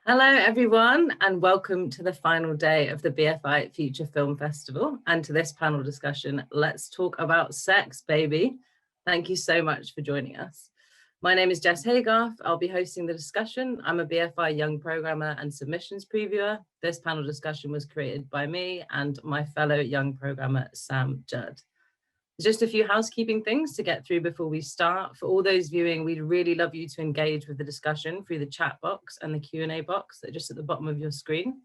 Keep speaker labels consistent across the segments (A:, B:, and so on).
A: Hello everyone and welcome to the final day of the BFI Future Film Festival and to this panel discussion, Let's Talk About Sex, Baby. Thank you so much for joining us. My name is Jess Haygarth. I'll be hosting the discussion. I'm a BFI Young Programmer and Submissions Previewer. This panel discussion was created by me and my fellow Young Programmer, Sam Judd. Just a few housekeeping things to get through before we start. For all those viewing, we'd really love you to engage with the discussion through the chat box and the Q&A box that are just at the bottom of your screen.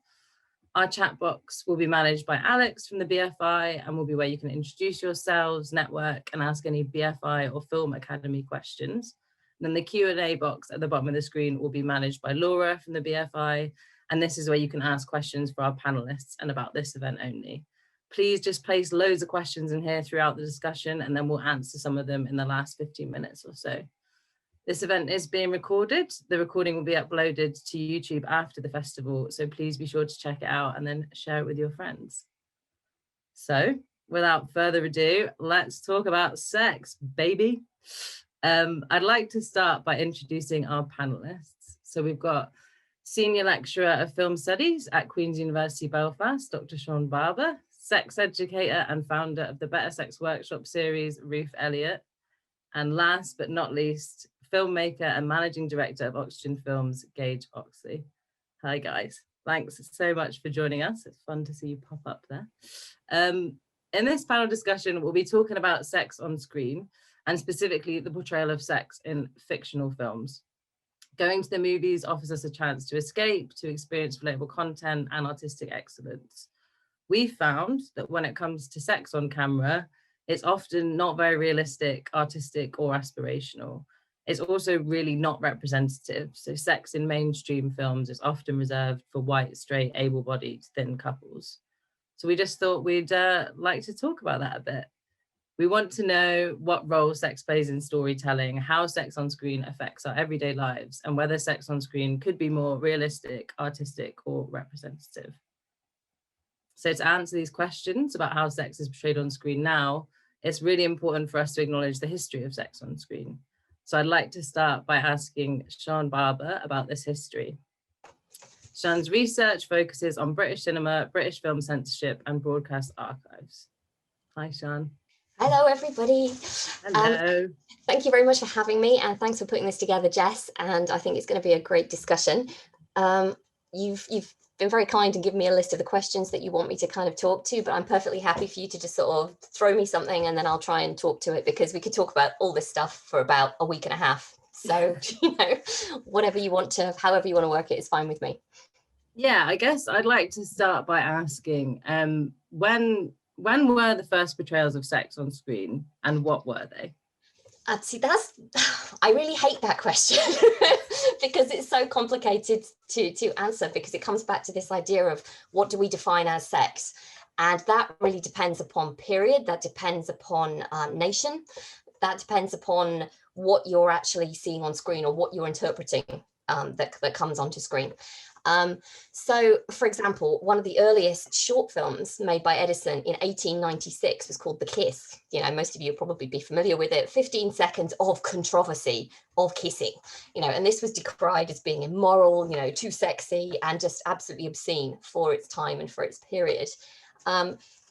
A: Our chat box will be managed by Alex from the BFI and will be where you can introduce yourselves, network, and ask any BFI or Film Academy questions. And then the Q&A box at the bottom of the screen will be managed by Laura from the BFI, and this is where you can ask questions for our panelists and about this event only. Please just place loads of questions in here throughout the discussion and then we'll answer some of them in the last 15 minutes or so. This event is being recorded. The recording will be uploaded to YouTube after the festival, so please be sure to check it out and then share it with your friends. So without further ado, let's talk about sex, baby. I'd like to start by introducing our panelists. So we've got Senior Lecturer of Film Studies at Queen's University Belfast, Dr. Sian Barber, sex educator and founder of the Better Sex Workshop series, Ruth Elliott, and last but not least, filmmaker and managing director of Oxygen Films, Gage Oxley. Hi guys, thanks so much for joining us. It's fun to see you pop up there. In this panel discussion, we'll be talking about sex on screen and specifically the portrayal of sex in fictional films. Going to the movies offers us a chance to escape, to experience relatable content and artistic excellence. We found that when it comes to sex on camera, it's often not very realistic, artistic, or aspirational. It's also really not representative. So sex in mainstream films is often reserved for white, straight, able-bodied, thin couples. So we just thought we'd like to talk about that a bit. We want to know what role sex plays in storytelling, how sex on screen affects our everyday lives, and whether sex on screen could be more realistic, artistic, or representative. So to answer these questions about how sex is portrayed on screen now, it's really important for us to acknowledge the history of sex on screen. So I'd like to start by asking Sian Barber about this history. Sian's research focuses on British cinema, British film censorship, and broadcast archives. Hi, Sian.
B: Hello, everybody.
A: Hello.
B: Thank you very much for having me, and thanks for putting this together, Jess. And I think it's going to be a great discussion. You've been very kind and given me a list of the questions that you want me to kind of talk to, but I'm perfectly happy for you to just sort of throw me something and then I'll try and talk to it, because we could talk about all this stuff for about a week and a half. So, whatever you want to, however you want to work it is fine with me.
A: Yeah, I guess I'd like to start by asking, when were the first portrayals of sex on screen and what were they?
B: See, I really hate that question because it's so complicated to answer, because it comes back to this idea of what do we define as sex? And that really depends upon period, that depends upon nation, that depends upon what you're actually seeing on screen or what you're interpreting that comes onto screen. So, for example, one of the earliest short films made by Edison in 1896 was called The Kiss. Most of you will probably be familiar with it. 15 seconds of controversy of kissing, and this was decried as being immoral, too sexy and just absolutely obscene for its time and for its period.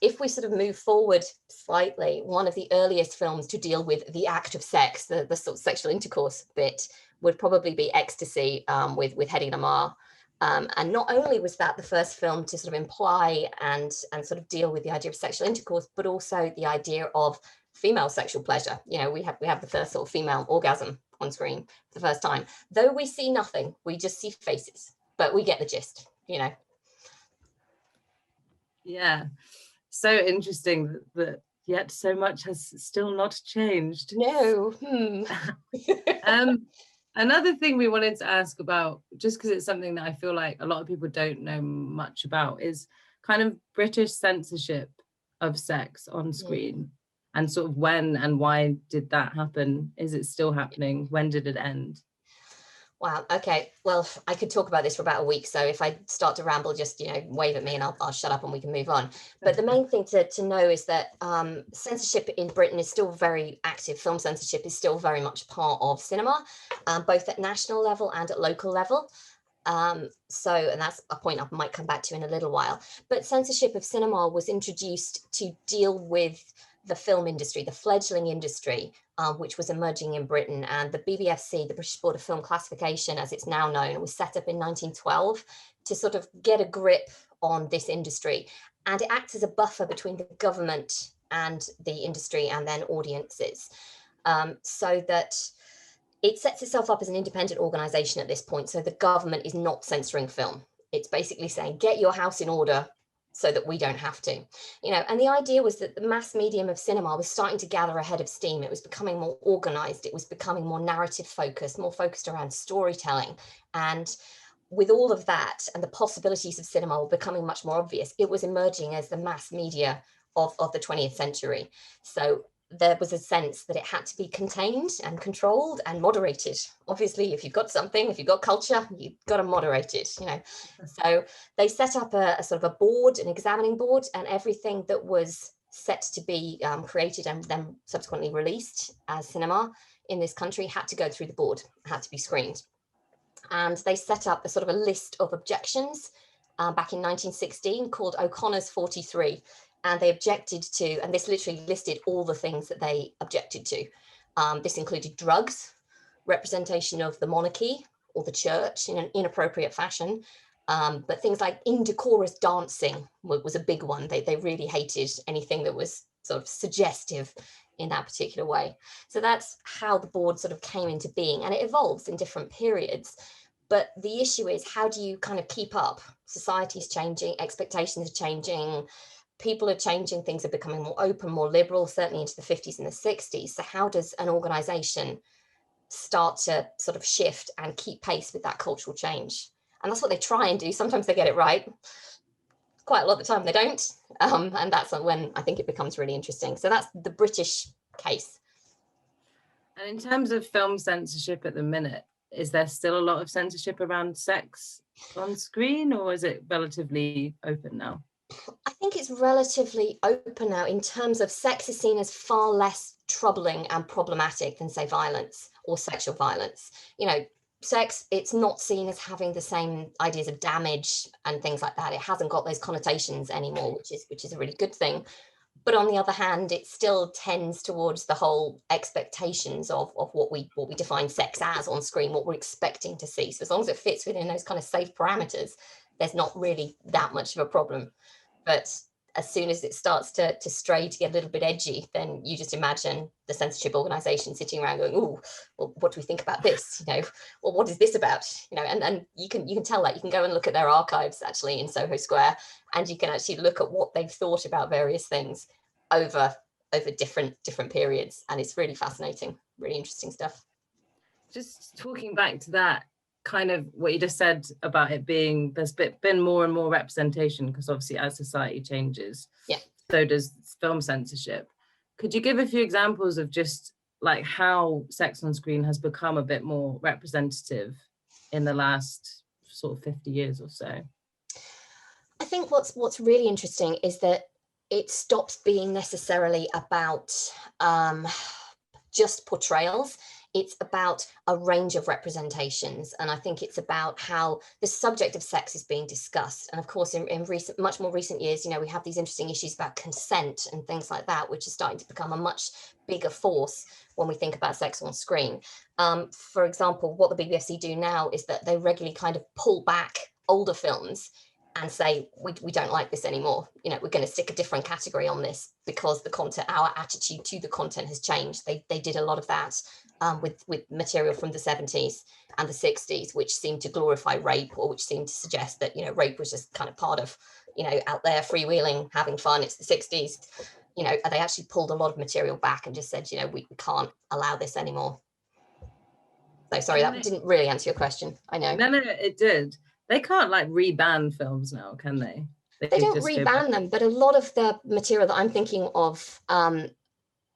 B: If we sort of move forward slightly, one of the earliest films to deal with the act of sex, the sort of sexual intercourse bit, would probably be Ecstasy with Hedy Lamarr. And not only was that the first film to sort of imply and sort of deal with the idea of sexual intercourse, but also the idea of female sexual pleasure. We have the first sort of female orgasm on screen for the first time. Though we see nothing, we just see faces, but we get the gist,
A: Yeah, so interesting that yet so much has still not changed.
B: No.
A: Another thing we wanted to ask about, just because it's something that I feel like a lot of people don't know much about, is kind of British censorship of sex on screen and sort of when and why did that happen? Is it still happening? When did it end?
B: Wow. Okay. Well, I could talk about this for about a week. So if I start to ramble, just, wave at me and I'll shut up and we can move on. But the main thing to know is that censorship in Britain is still very active. Film censorship is still very much part of cinema, both at national level and at local level. And that's a point I might come back to in a little while. But censorship of cinema was introduced to deal with the film industry, the fledgling industry, which was emerging in Britain. And the BBFC, the British Board of Film Classification, as it's now known, was set up in 1912 to sort of get a grip on this industry. And it acts as a buffer between the government and the industry and then audiences, so that it sets itself up as an independent organization at this point. So the government is not censoring film. It's basically saying, get your house in order so that we don't have to, and the idea was that the mass medium of cinema was starting to gather a head of steam. It was becoming more organized. It was becoming more narrative focused, more focused around storytelling. And with all of that and the possibilities of cinema were becoming much more obvious, it was emerging as the mass media of the 20th century. So there was a sense that it had to be contained and controlled and moderated. Obviously, if you've got something, if you've got culture, you've got to moderate it, So they set up a sort of a board, an examining board, and everything that was set to be created and then subsequently released as cinema in this country had to go through the board, had to be screened. And they set up a sort of a list of objections back in 1916 called O'Connor's 43. And they objected to, and this literally listed all the things that they objected to. This included drugs, representation of the monarchy or the church in an inappropriate fashion, but things like indecorous dancing was a big one. They really hated anything that was sort of suggestive in that particular way. So that's how the board sort of came into being, and it evolves in different periods. But the issue is, how do you kind of keep up? Society's changing, expectations are changing, people are changing, things are becoming more open, more liberal, certainly into the 50s and the 60s. So how does an organization start to sort of shift and keep pace with that cultural change? And that's what they try and do. Sometimes they get it right. Quite a lot of the time they don't. And that's when I think it becomes really interesting. So that's the British case.
A: And in terms of film censorship at the minute, is there still a lot of censorship around sex on screen, or is it relatively open now?
B: I think it's relatively open now. In terms of sex is seen as far less troubling and problematic than, say, violence or sexual violence. Sex, it's not seen as having the same ideas of damage and things like that. It hasn't got those connotations anymore, which is a really good thing. But on the other hand, it still tends towards the whole expectations of what we define sex as on screen, what we're expecting to see. So as long as it fits within those kind of safe parameters, there's not really that much of a problem. But as soon as it starts to stray, to get a little bit edgy, then you just imagine the censorship organization sitting around going, oh, well, what do we think about this? Well, what is this about? And you can tell that. You can go and look at their archives actually in Soho Square, and you can actually look at what they've thought about various things over different periods. And it's really fascinating, really interesting stuff.
A: Just talking back to that, kind of what you just said about it being, there's been more and more representation, because obviously as society changes, so does film censorship. Could you give a few examples of just like how sex on screen has become a bit more representative in the last sort of 50 years or so?
B: I think what's really interesting is that it stops being necessarily about just portrayals. It's about a range of representations. And I think it's about how the subject of sex is being discussed. And of course, in much more recent years, we have these interesting issues about consent and things like that, which is starting to become a much bigger force when we think about sex on screen. For example, what the BBFC do now is that they regularly kind of pull back older films and say, we don't like this anymore. We're going to stick a different category on this because the content, our attitude to the content has changed. They did a lot of that with material from the 70s and the 60s, which seemed to glorify rape, or which seemed to suggest that, rape was just kind of part of, out there freewheeling, having fun. It's the 60s, and they actually pulled a lot of material back and just said, we can't allow this anymore. So sorry, that didn't really answer your question. I know.
A: No, it did. They can't like re-ban films now, can they?
B: They don't re-ban them, but a lot of the material that I'm thinking of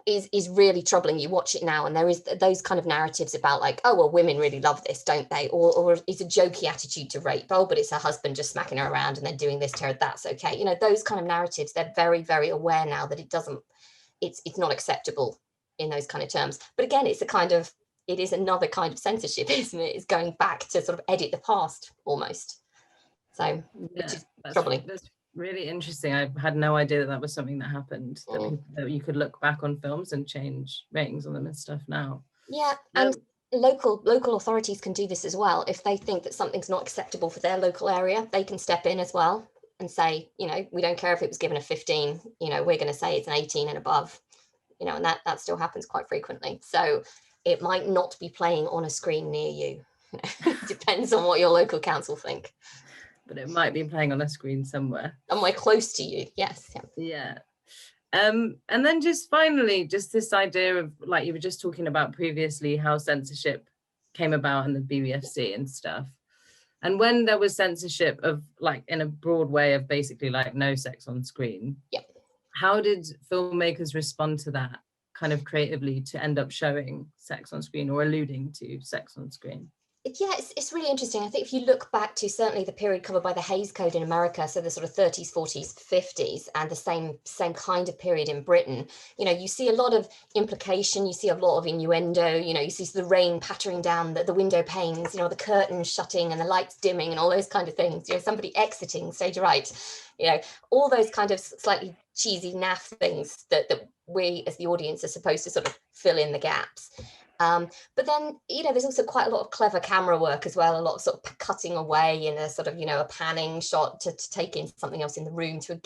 B: is really troubling. You watch it now and there is those kind of narratives about like, oh, well, women really love this, don't they? Or it's a jokey attitude to rape. Oh, but it's her husband just smacking her around and then doing this to her, that's okay. Those kind of narratives, they're very, very aware now that it's not acceptable in those kind of terms. But again, it's it is another kind of censorship, isn't it? It's going back to sort of edit the past almost. So, which is troubling.
A: That's really interesting. I had no idea that that was something that happened, that you could look back on films and change ratings on them and stuff now.
B: Yeah, and local authorities can do this as well. If they think that something's not acceptable for their local area, they can step in as well and say, you know, we don't care if it was given a 15, you know, we're going to say it's an 18 and above, you know, and that still happens quite frequently. So it might not be playing on a screen near you. Depends on what your local council think.
A: But it might be playing on a screen somewhere
B: close to you. Yes.
A: Yeah. And then just finally, just this idea of, like you were just talking about previously, how censorship came about in the BBFC and stuff. And when there was censorship of, like, in a broad way of basically like no sex on screen, how did filmmakers respond to that kind of creatively to end up showing sex on screen or alluding to sex on screen?
B: Yeah, it's really interesting. I think if you look back to certainly the period covered by the Hays Code in America, so the sort of 30s, 40s, 50s, and the same kind of period in Britain, you know, you see a lot of implication, you see a lot of innuendo, you know, you see the rain pattering down the window panes, you know, the curtains shutting and the lights dimming and all those kind of things, you know, somebody exiting stage right, you know, all those kind of slightly cheesy naff things that we as the audience are supposed to sort of fill in the gaps. But then, you know, there's also quite a lot of clever camera work as well, a lot of sort of cutting away in a sort of, you know, a panning shot to take in something else in the room to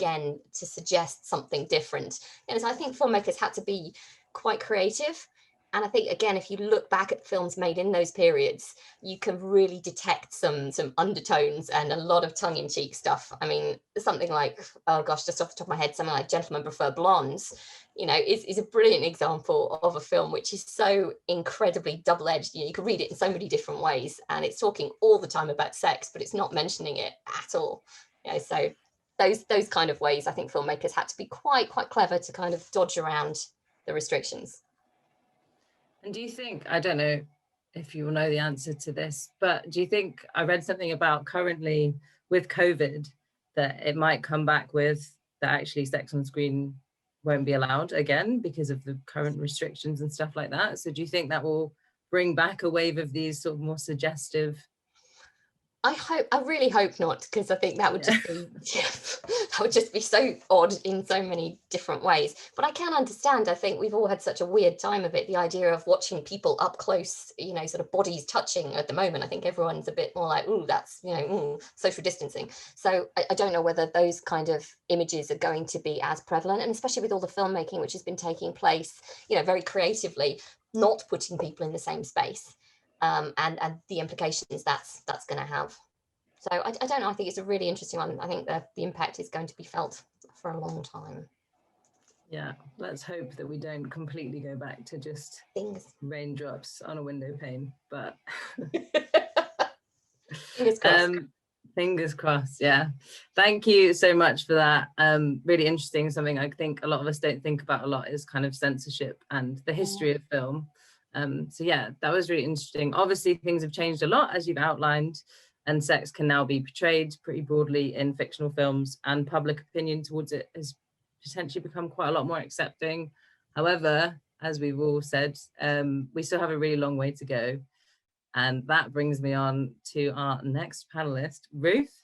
B: suggest something different. And so I think filmmakers had to be quite creative. And I think, again, if you look back at films made in those periods, you can really detect some undertones and a lot of tongue-in-cheek stuff. I mean, something like, oh gosh, just off the top of my head, something like Gentlemen Prefer Blondes, you know, is a brilliant example of a film which is so incredibly double-edged. You know, you can read it in so many different ways, and it's talking all the time about sex, but it's not mentioning it at all. You know, so those kind of ways, I think filmmakers had to be quite clever to kind of dodge around the restrictions.
A: And do you think, I don't know if you will know the answer to this, but do you think, I read something about currently with COVID, that it might come back with that actually sex on screen won't be allowed again because of the current restrictions and stuff like that? So do you think that will bring back a wave of these sort of more suggestive?
B: I really hope not, because I think that would just be that would just be so odd in so many different ways. But I can understand. I think we've all had such a weird time of it. The idea of watching people up close, you know, sort of bodies touching at the moment. I think everyone's a bit more like, ooh, that's, you know, social distancing. So I don't know whether those kind of images are going to be as prevalent, and especially with all the filmmaking which has been taking place, you know, very creatively, not putting people in the same space. And the implications that's going to have. So I don't know. I think it's a really interesting one. I think the impact is going to be felt for a long time.
A: Yeah, let's hope that we don't completely go back to just raindrops on a window pane. But
B: fingers crossed.
A: Fingers crossed. Yeah. Thank you so much for that. Really interesting. Something I think a lot of us don't think about a lot is kind of censorship and the history of film. So yeah, that was really interesting. Obviously, things have changed a lot, as you've outlined, and sex can now be portrayed pretty broadly in fictional films, and public opinion towards it has potentially become quite a lot more accepting. However, as we've all said, we still have a really long way to go. And that brings me on to our next panelist, Ruth.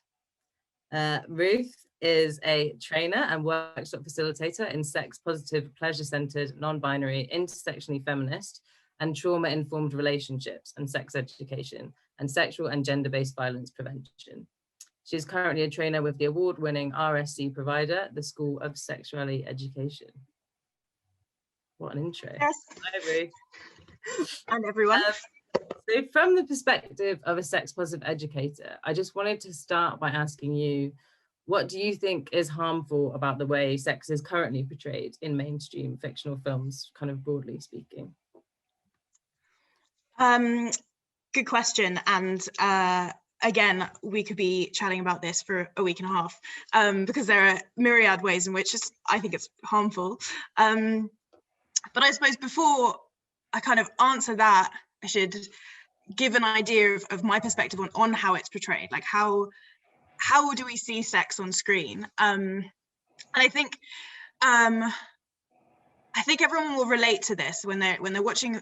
A: Ruth is a trainer and workshop facilitator in sex-positive, pleasure-centered, non-binary, intersectionally feminist, and trauma-informed relationships and sex education and sexual and gender-based violence prevention. She is currently a trainer with the award-winning RSC provider, the School of Sexuality Education. What an intro.
C: Yes.
A: Hi, Ruth.
C: And everyone.
A: So from the perspective of a sex-positive educator, I just wanted to start by asking you, what do you think is harmful about the way sex is currently portrayed in mainstream fictional films, kind of broadly speaking?
C: Good question. And again, we could be chatting about this for a week and a half because there are myriad ways in which I think it's harmful. But I suppose before I kind of answer that, I should give an idea of my perspective on how it's portrayed, like how do we see sex on screen? And I think I think everyone will relate to this when they're watching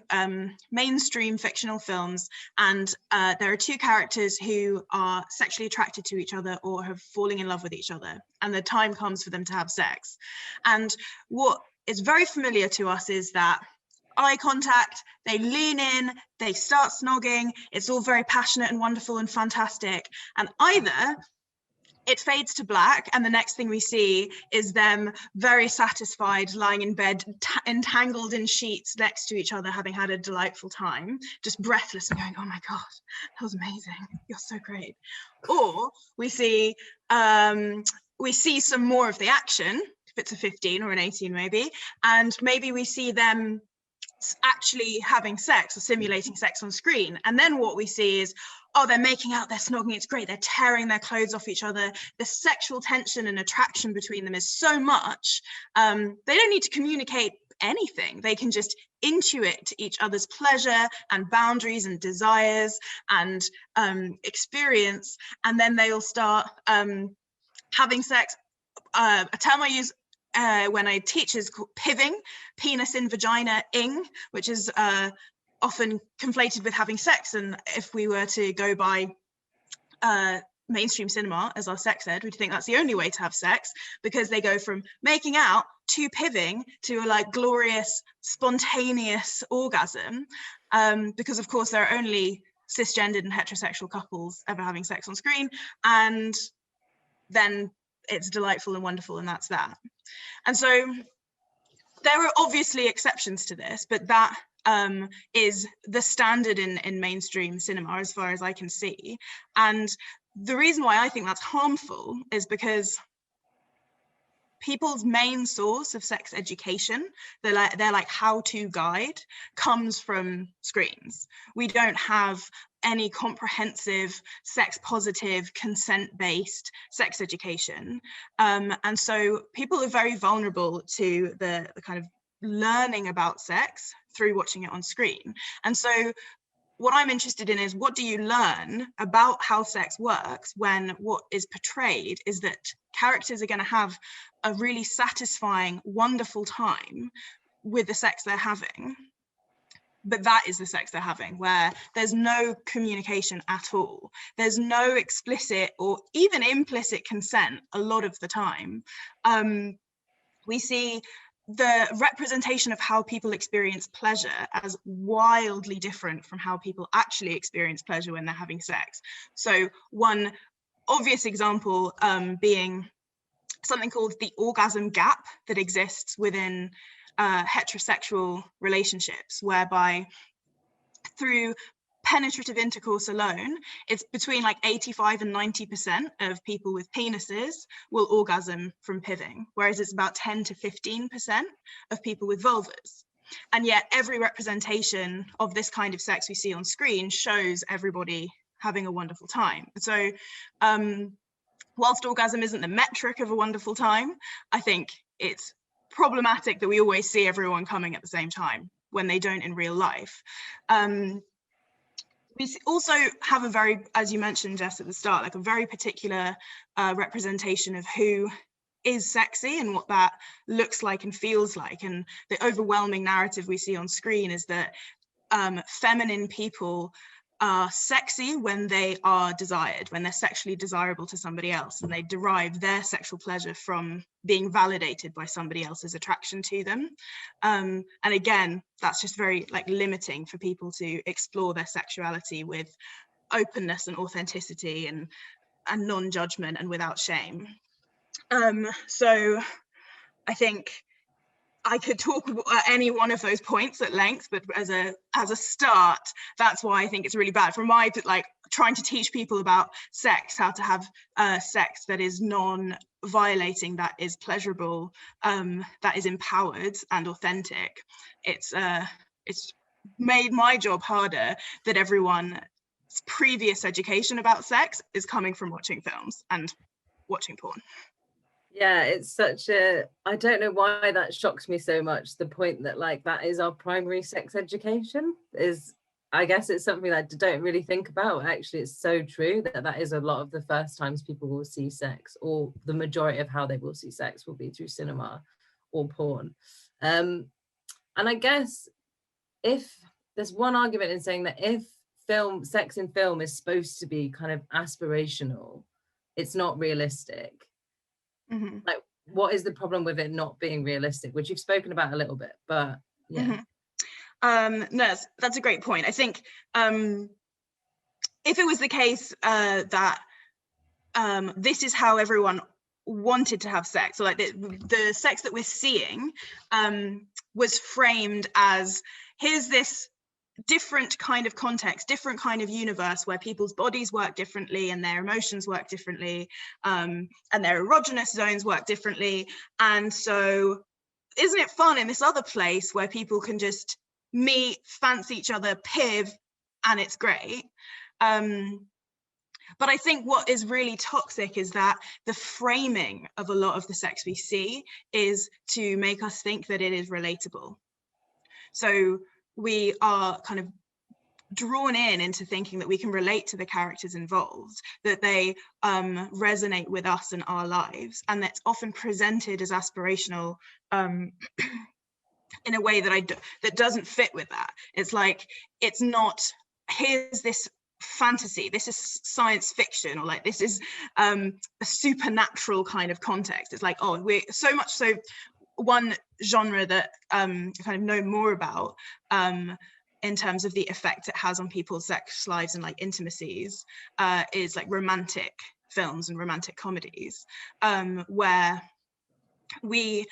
C: mainstream fictional films, and there are two characters who are sexually attracted to each other or have fallen in love with each other, and the time comes for them to have sex. And what is very familiar to us is that eye contact, they lean in, they start snogging, it's all very passionate and wonderful and fantastic, and either it fades to black and the next thing we see is them very satisfied, lying in bed, entangled in sheets next to each other, having had a delightful time, just breathless and going, oh my God, that was amazing, you're so great. Or we see some more of the action, if it's a 15 or an 18 maybe, and maybe we see them actually having sex or simulating sex on screen. And then what we see is, oh, they're making out, they're snogging, it's great, they're tearing their clothes off each other. The sexual tension and attraction between them is so much. They don't need to communicate anything. They can just intuit each other's pleasure and boundaries and desires and experience. And then they'll start having sex. A term I use when I teach is called piving, penis in vagina ing, which is often conflated with having sex. And if we were to go by mainstream cinema as our sex ed, we'd think that's the only way to have sex, because they go from making out to piving to a like glorious, spontaneous orgasm. Because of course there are only cisgendered and heterosexual couples ever having sex on screen, and then it's delightful and wonderful, and that's that. And so there are obviously exceptions to this, but that is the standard in mainstream cinema as far as I can see. And the reason why I think that's harmful is because people's main source of sex education, their like how-to guide, comes from screens. We don't have any comprehensive sex positive, consent-based sex education, and so people are very vulnerable to the kind of learning about sex through watching it on screen. And so what I'm interested in is, what do you learn about how sex works when what is portrayed is that characters are going to have a really satisfying, wonderful time with the sex they're having, but that is the sex they're having, where there's no communication at all. There's no explicit or even implicit consent a lot of the time. We see the representation of how people experience pleasure as wildly different from how people actually experience pleasure when they're having sex. So one obvious example being something called the orgasm gap that exists within heterosexual relationships, whereby through penetrative intercourse alone, it's between like 85 and 90% of people with penises will orgasm from piving, whereas it's about 10 to 15% of people with vulvas. And yet every representation of this kind of sex we see on screen shows everybody having a wonderful time. So whilst orgasm isn't the metric of a wonderful time, I think it's problematic that we always see everyone coming at the same time when they don't in real life. We also have a very, as you mentioned, Jess, at the start, like a very particular representation of who is sexy and what that looks like and feels like. And the overwhelming narrative we see on screen is that feminine people are sexy when they are desired, when they're sexually desirable to somebody else, and they derive their sexual pleasure from being validated by somebody else's attraction to them. And again, that's just very like limiting for people to explore their sexuality with openness and authenticity and non-judgment and without shame. So I think I could talk about any one of those points at length, but as a start, that's why I think it's really bad. From my like trying to teach people about sex, how to have sex that is non-violating, that is pleasurable, that is empowered and authentic. It's made my job harder that everyone's previous education about sex is coming from watching films and watching porn.
A: Yeah, it's such a, I don't know why that shocks me so much. The point that like that is our primary sex education is, I guess it's something that I don't really think about. Actually, it's so true that is a lot of the first times people will see sex, or the majority of how they will see sex will be through cinema or porn. And I guess if there's one argument in saying that if sex in film is supposed to be kind of aspirational, it's not realistic. Like, what is the problem with it not being realistic, which you've spoken about a little bit, but yeah.
C: No, that's a great point. I think if it was the case that this is how everyone wanted to have sex, so like the sex that we're seeing was framed as, here's this different kind of context, different kind of universe where people's bodies work differently and their emotions work differently, and their erogenous zones work differently. And so isn't it fun in this other place where people can just meet, fancy each other, piv, and it's great. But I think what is really toxic is that the framing of a lot of the sex we see is to make us think that it is relatable. So we are kind of drawn into thinking that we can relate to the characters involved, that they resonate with us and our lives, and that's often presented as aspirational in a way that doesn't fit with that. It's like, it's not, here's this fantasy, this is science fiction, or like this is a supernatural kind of context. It's like, oh, we're so much so. One genre that I kind of know more about in terms of the effect it has on people's sex lives and like intimacies is like romantic films and romantic comedies, where we,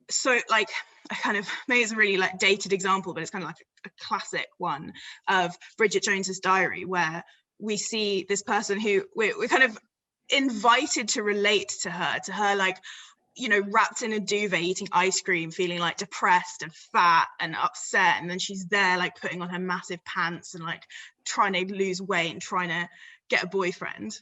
C: so like, I kind of, maybe it's a really like dated example, but it's kind of like a classic one of Bridget Jones's Diary, where we see this person who we're kind of invited to relate to her like, you know, wrapped in a duvet, eating ice cream, feeling like depressed and fat and upset, and then she's there like putting on her massive pants and like trying to lose weight and trying to get a boyfriend.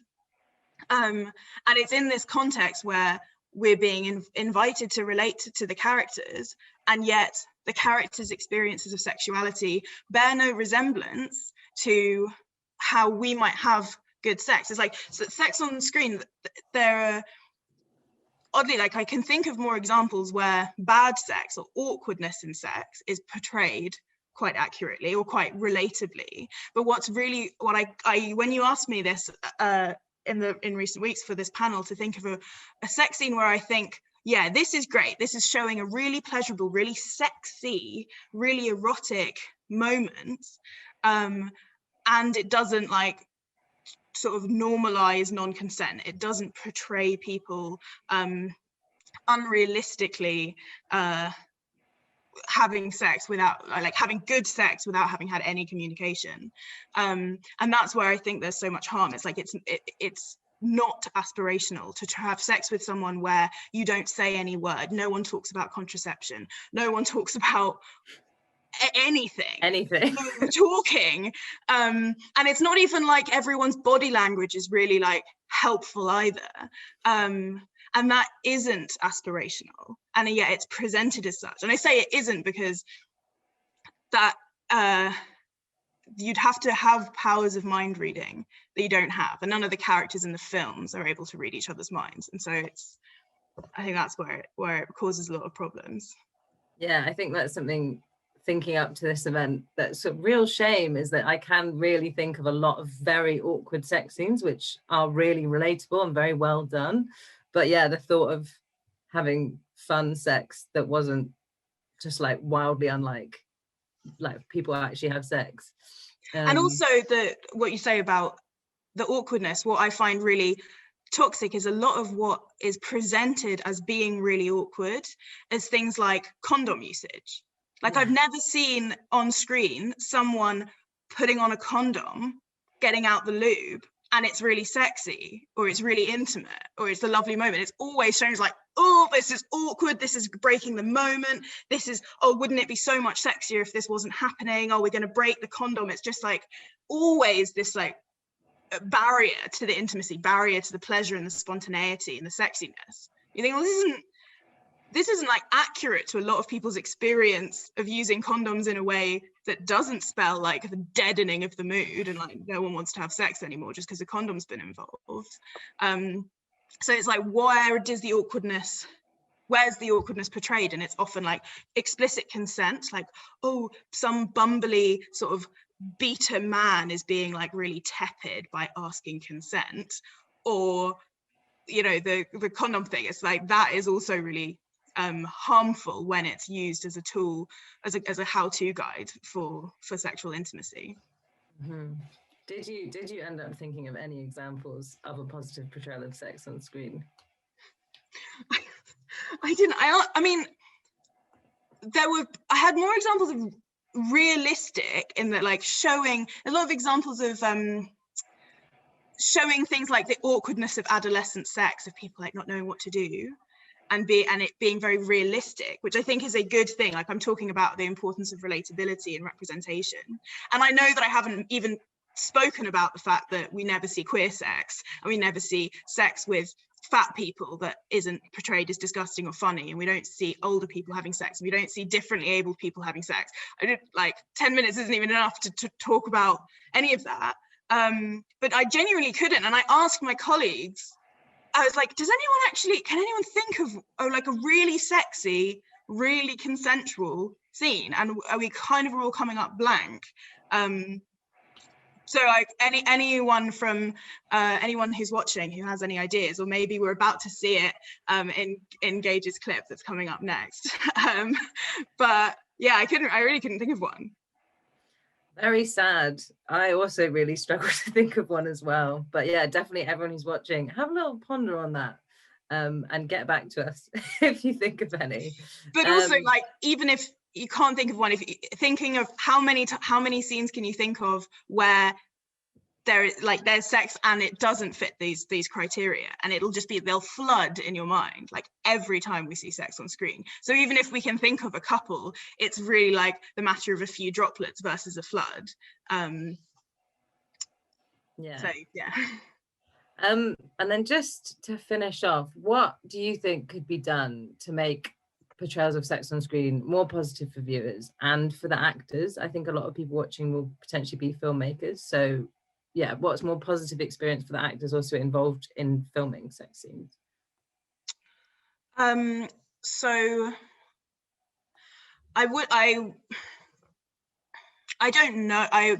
C: And it's in this context where we're being invited to relate to the characters, and yet the characters' experiences of sexuality bear no resemblance to how we might have good sex. It's like, so sex on the screen, there are, oddly, like I can think of more examples where bad sex or awkwardness in sex is portrayed quite accurately or quite relatably. But what's really, what I when you asked me this in recent weeks for this panel, to think of a sex scene where I think, yeah, this is great, this is showing a really pleasurable, really sexy, really erotic moment, and it doesn't like sort of normalize non-consent. It doesn't portray people unrealistically having sex without, like having good sex without having had any communication, and that's where I think there's so much harm. It's like it's not aspirational to have sex with someone where you don't say any word, no one talks about contraception, no one talks about anything talking, and it's not even like everyone's body language is really like helpful either, and that isn't aspirational, and yet it's presented as such. And I say it isn't because that you'd have to have powers of mind reading that you don't have, and none of the characters in the films are able to read each other's minds, and so I think that's where it causes a lot of problems.
A: Yeah, I think that's something, thinking up to this event, that's a real shame, is that I can really think of a lot of very awkward sex scenes which are really relatable and very well done. But yeah, the thought of having fun sex that wasn't just like wildly unlike like people actually have sex.
C: And also what you say about the awkwardness, what I find really toxic is a lot of what is presented as being really awkward as things like condom usage. Like, yeah. I've never seen on screen someone putting on a condom, getting out the lube, and it's really sexy, or it's really intimate, or it's a lovely moment. It's always shown as like, oh, this is awkward, this is breaking the moment, this is, oh, wouldn't it be so much sexier if this wasn't happening? Oh, we're going to break the condom. It's just like always this like barrier to the intimacy, barrier to the pleasure and the spontaneity and the sexiness. You think, well, this isn't like accurate to a lot of people's experience of using condoms in a way that doesn't spell like the deadening of the mood and like no one wants to have sex anymore just because a condom's been involved. So it's like, where does the awkwardness where's the awkwardness portrayed? And it's often like explicit consent, like, oh, some bumbly sort of beta man is being like really tepid by asking consent, or, you know, the condom thing. It's like, that is also really harmful when it's used as a tool, as a how-to guide for sexual intimacy.
A: Mm-hmm. Did you end up thinking of any examples of a positive portrayal of sex on screen?
C: I didn't. I mean, I had more examples of realistic, in that, like, showing a lot of examples of showing things like the awkwardness of adolescent sex, of people like not knowing what to do, and it being very realistic, which I think is a good thing. Like, I'm talking about the importance of relatability and representation. And I know that I haven't even spoken about the fact that we never see queer sex, and we never see sex with fat people that isn't portrayed as disgusting or funny, and we don't see older people having sex, and we don't see differently abled people having sex. I did, like, 10 minutes isn't even enough to talk about any of that. But I genuinely couldn't. And I asked my colleagues, I was like, can anyone think of like a really sexy, really consensual scene? And we kind of were all coming up blank. So like anyone from anyone who's watching who has any ideas, or maybe we're about to see it in Gage's clip that's coming up next. But yeah, I really couldn't think of one.
A: Very sad. I also really struggle to think of one as well. But yeah, definitely everyone who's watching, have a little ponder on that, and get back to us if you think of any.
C: But also, like, even if you can't think of one, if thinking of how many scenes can you think of where there's sex and it doesn't fit these criteria, and they'll flood in your mind, like, every time we see sex on screen. So even if we can think of a couple, it's really like the matter of a few droplets versus a flood.
A: Yeah.
C: So yeah.
A: And then just to finish off, what do you think could be done to make portrayals of sex on screen more positive for viewers and for the actors? I think a lot of people watching will potentially be filmmakers. So yeah, what's more positive experience for the actors also involved in filming sex scenes?
C: So I don't know. I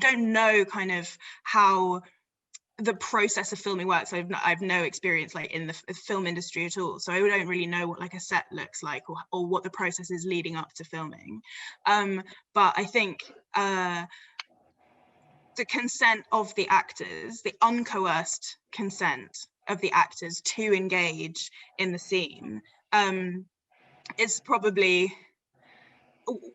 C: don't know kind of how the process of filming works. I've no experience like in the film industry at all, so I don't really know what like a set looks like, or what the process is leading up to filming. But I think the consent of the actors, the uncoerced consent of the actors to engage in the scene, is probably,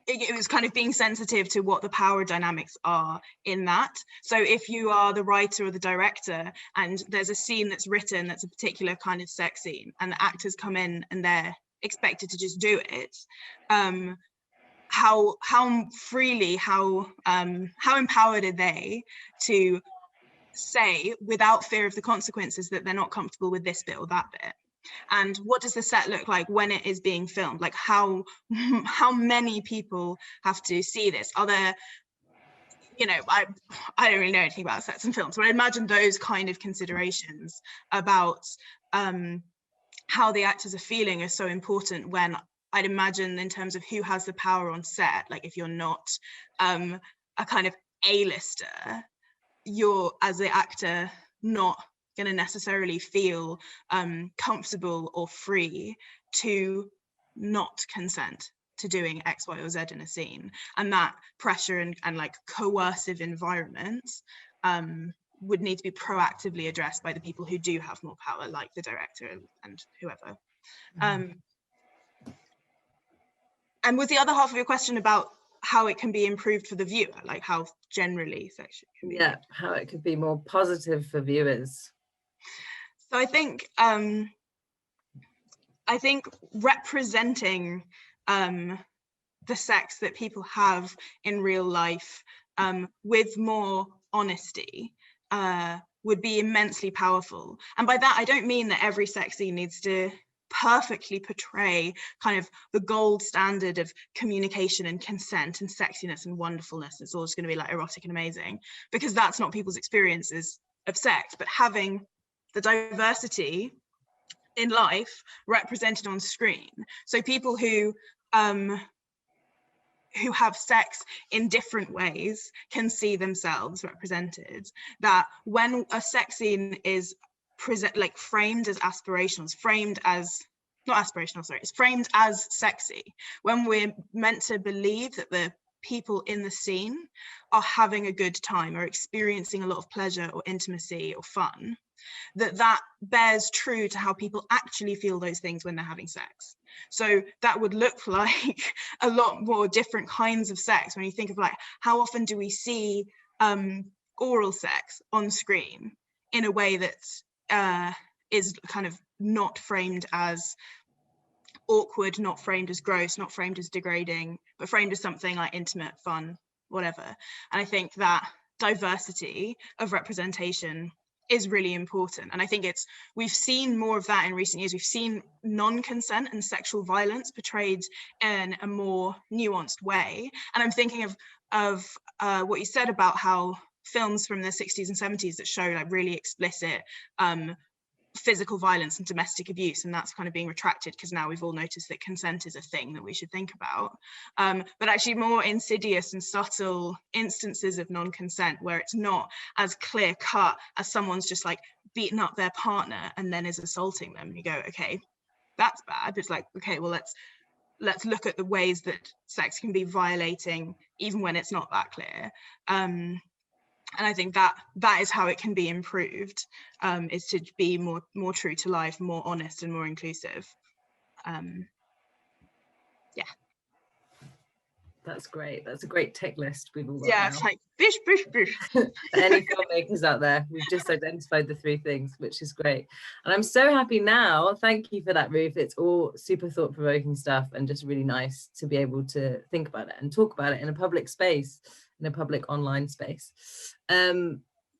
C: it was kind of being sensitive to what the power dynamics are in that. So if you are the writer or the director and there's a scene that's written that's a particular kind of sex scene, and the actors come in and they're expected to just do it, how freely, how empowered are they to say, without fear of the consequences, that they're not comfortable with this bit or that bit? And what does the set look like when it is being filmed? Like, how many people have to see this? Are there, you know, I don't really know anything about sets and films, but I imagine those kind of considerations about how the actors are feeling are so important, when I'd imagine in terms of who has the power on set, like if you're not a kind of A-lister, you're, as the actor, not going to necessarily feel comfortable or free to not consent to doing X, Y, or Z in a scene. And that pressure and like coercive environment would need to be proactively addressed by the people who do have more power, like the director and whoever. And was the other half of your question about how it can be improved for the viewer, like how generally sex can be?
A: Yeah, how it could be more positive for viewers.
C: So I think representing the sex that people have in real life with more honesty would be immensely powerful. And by that, I don't mean that every sex scene needs to perfectly portray kind of the gold standard of communication and consent and sexiness and wonderfulness. It's all just going to be like erotic and amazing, because that's not people's experiences of sex. But having the diversity in life represented on screen. So people who have sex in different ways can see themselves represented. That when a sex scene is framed as aspirational, it's framed as it's framed as sexy, when we're meant to believe that the people in the scene are having a good time or experiencing a lot of pleasure or intimacy or fun, that bears true to how people actually feel those things when they're having sex. So that would look like a lot more different kinds of sex. When you think of like, how often do we see oral sex on screen in a way that is kind of not framed as awkward, not framed as gross, not framed as degrading, but framed as something like intimate, fun, whatever. And I think that diversity of representation is really important. And I think we've seen more of that in recent years. We've seen non-consent and sexual violence portrayed in a more nuanced way. And I'm thinking of what you said about how films from the 60s and 70s that show like really explicit physical violence and domestic abuse, and that's kind of being retracted because now we've all noticed that consent is a thing that we should think about, but actually more insidious and subtle instances of non-consent where it's not as clear cut as someone's just like beaten up their partner and then is assaulting them. You go, okay, that's bad. It's like, okay, well, let's look at the ways that sex can be violating even when it's not that clear. And I think that is how it can be improved, is to be more true to life, more honest and more inclusive. Yeah.
A: That's great. That's a great tick list we've all got
C: Yeah,
A: now.
C: it's like bish, bish, bish.
A: For any filmmakers out there, we've just identified the 3 things, which is great. And I'm so happy now. Thank you for that, Ruth. It's all super thought-provoking stuff and just really nice to be able to think about it and talk about it in a public space, in a public online space.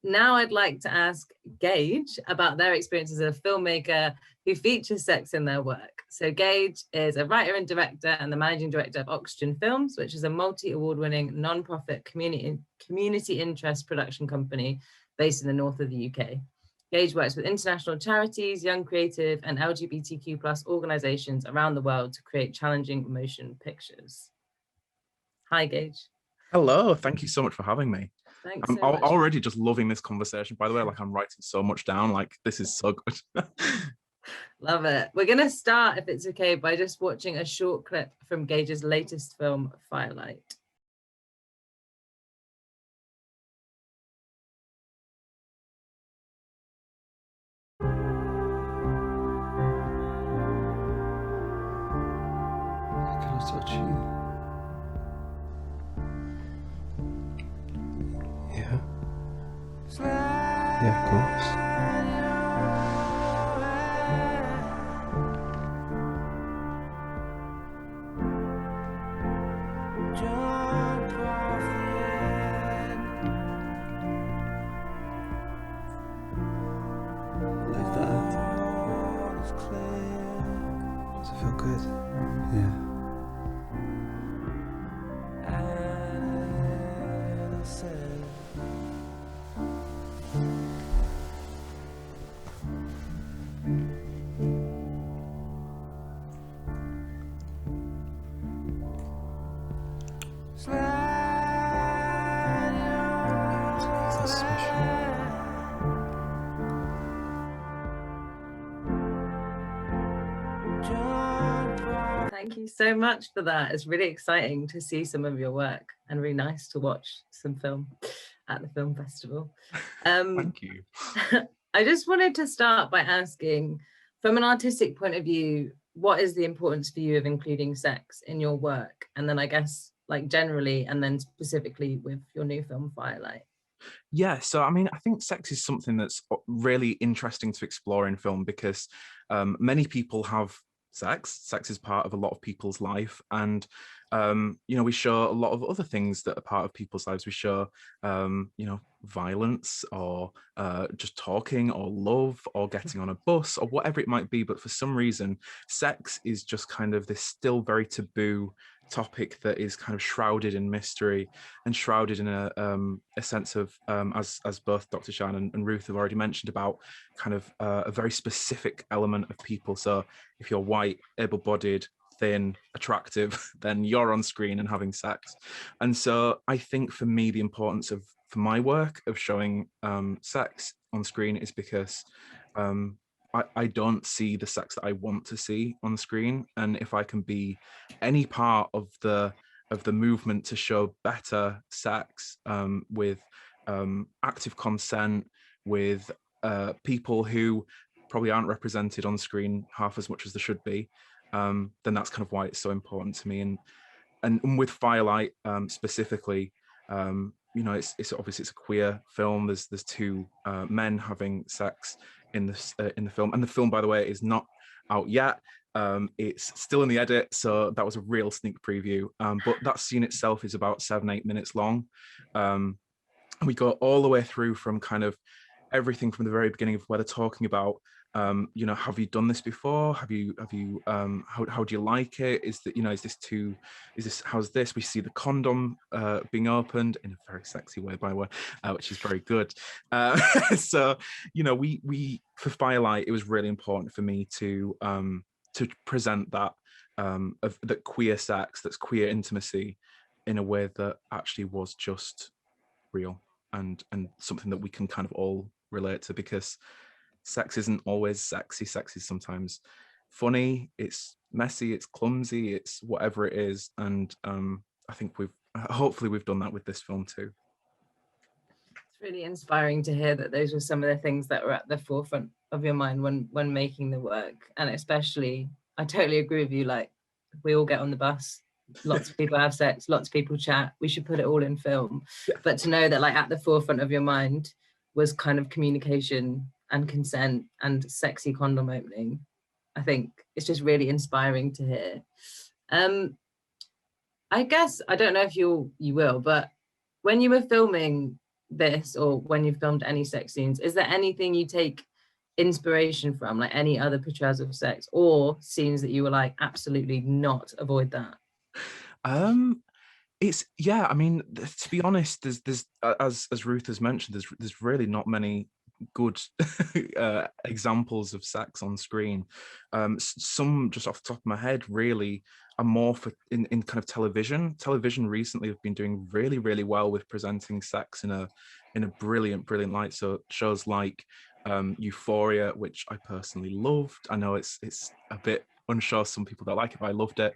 A: Now I'd like to ask Gage about their experience as a filmmaker who features sex in their work. So Gage is a writer and director and the managing director of Oxygen Films, which is a multi-award-winning non-profit community interest production company based in the north of the UK. Gage works with international charities, young creative and LGBTQ+ organizations around the world to create challenging motion pictures. Hi, Gage.
D: Hello, thank you so much for having me.
A: Thanks
D: I'm
A: so much.
D: already just loving this conversation, by the way. Like, I'm writing so much down, like this is so good.
A: Love it. We're going to start, if it's okay, by just watching a short clip from Gage's latest film, Firelight.
E: Can I touch you? Yeah. Yeah, of course. Like that. Does it feel good? Yeah. That's special.
A: Thank you so much for that. It's really exciting to see some of your work and really nice to watch some film at the film festival.
D: Thank you.
A: I just wanted to start by asking, from an artistic point of view, what is the importance for you of including sex in your work? And then I guess like generally, and then specifically with your new film, Firelight.
D: Yeah, so I mean, I think sex is something that's really interesting to explore in film because many people have sex. Sex is part of a lot of people's life, and you know, we show a lot of other things that are part of people's lives. We show you know, violence or just talking or love or getting on a bus or whatever it might be, but for some reason sex is just kind of this still very taboo topic that is kind of shrouded in mystery and shrouded in a sense of, as both Dr. Shan and Ruth have already mentioned, about kind of a very specific element of people. So if you're white, able-bodied, thin, attractive, then you're on screen and having sex. And so I think for me, the importance of, for my work, of showing sex on screen is because I don't see the sex that I want to see on screen. And if I can be any part of the movement to show better sex, with active consent, with people who probably aren't represented on screen half as much as they should be, then that's kind of why it's so important to me. And with Firelight, specifically, you know, it's obviously it's a queer film. There's two men having sex in the film, and the film, by the way, is not out yet. It's still in the edit, so that was a real sneak preview. But that scene itself is about 7-8 minutes long. And we go all the way through from kind of everything from the very beginning of where they're talking about, you know, have you done this before? Have you how do you like it? Is that, you know, is this how's this? We see the condom being opened in a very sexy way, by the way, which is very good. So, you know, we for Firelight, it was really important for me to present that of that queer sex, that's queer intimacy, in a way that actually was just real and something that we can kind of all relate to, because sex isn't always sexy. Sex is sometimes funny, it's messy, it's clumsy, it's whatever it is. And I think hopefully we've done that with this film too.
A: It's really inspiring to hear that those were some of the things that were at the forefront of your mind when making the work. And especially, I totally agree with you, like, we all get on the bus, lots of people have sex, lots of people chat, we should put it all in film.
D: Yeah.
A: But to know that, like, at the forefront of your mind was kind of communication and consent and sexy condom opening, I think it's just really inspiring to hear. I guess, I don't know if you will, but when you were filming this, or when you filmed any sex scenes, is there anything you take inspiration from, like any other portrayals of sex, or scenes that you were like, absolutely not, avoid that?
D: It's, yeah, I mean, to be honest, there's as Ruth has mentioned, there's really not many good examples of sex on screen. Some just off the top of my head really are more for in kind of television recently have been doing really well with presenting sex in a brilliant light. So shows like Euphoria, which I personally loved. I know it's a bit unsure, some people don't like it, but I loved it.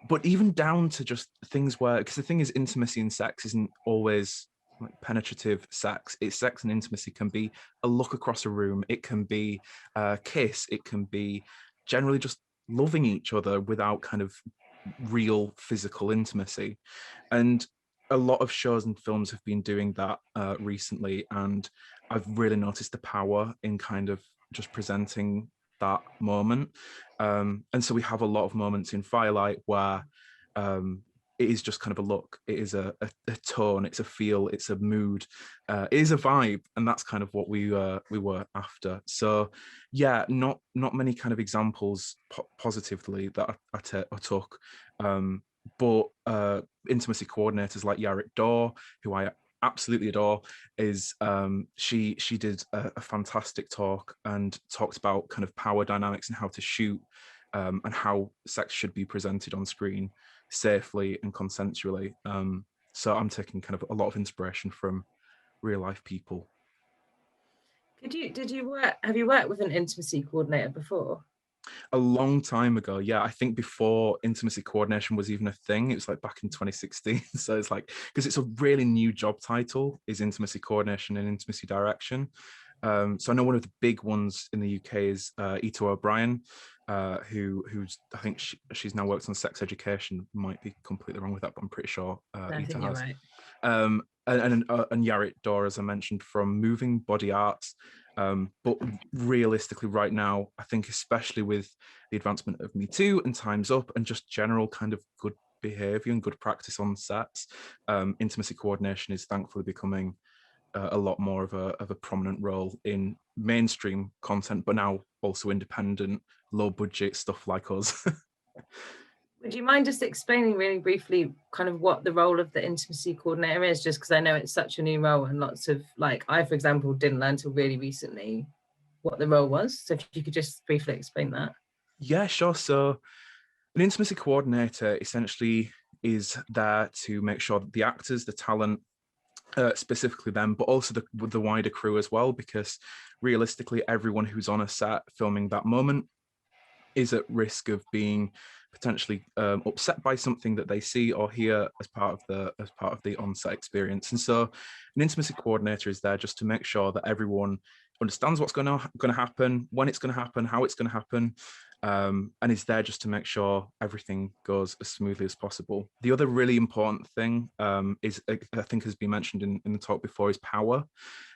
D: But even down to just things where, because the thing is, intimacy and sex isn't always like penetrative sex. It's sex and intimacy can be a look across a room. It can be a kiss. It can be generally just loving each other without kind of real physical intimacy. And a lot of shows and films have been doing that recently. And I've really noticed the power in kind of just presenting that moment. And so we have a lot of moments in Firelight where it is just kind of a look, it is a tone, it's a feel, it's a mood, it is a vibe, and that's kind of what we were after. So yeah, not many kind of examples positively that I took, but intimacy coordinators like Yarit Dor, who I absolutely adore, is she did a fantastic talk and talked about kind of power dynamics and how to shoot, and how sex should be presented on screen safely and consensually. So I'm taking kind of a lot of inspiration from real life people.
A: Have you worked with an intimacy coordinator before?
D: A long time ago, yeah. I think before intimacy coordination was even a thing. It was like back in 2016. So it's like, because it's a really new job title, is intimacy coordination and intimacy direction. So I know one of the big ones in the UK is Ito O'Brien, who's, I think she's now works on sex education. Might be completely wrong with that, but I'm pretty sure
A: I
D: Ito
A: think you're
D: has.
A: right.
D: And Yarit Dor, as I mentioned, from Moving Body Arts. But realistically, right now, I think especially with the advancement of Me Too and Time's Up and just general kind of good behavior and good practice on sets, intimacy coordination is thankfully becoming a lot more of a prominent role in mainstream content, but now also independent, low budget stuff like us.
A: Would you mind just explaining really briefly kind of what the role of the intimacy coordinator is, just because I know it's such a new role and lots of, like, I, for example, didn't learn till really recently what the role was. So if you could just briefly explain that.
D: Yeah, sure. So an intimacy coordinator essentially is there to make sure that the actors, the talent, specifically them, but also the wider crew as well, because realistically, everyone who's on a set filming that moment is at risk of being potentially upset by something that they see or hear as part of the on-set experience. And so an intimacy coordinator is there just to make sure that everyone understands what's going to happen, when it's going to happen, how it's going to happen, and is there just to make sure everything goes as smoothly as possible. The other really important thing is, I think has been mentioned in the talk before, is power.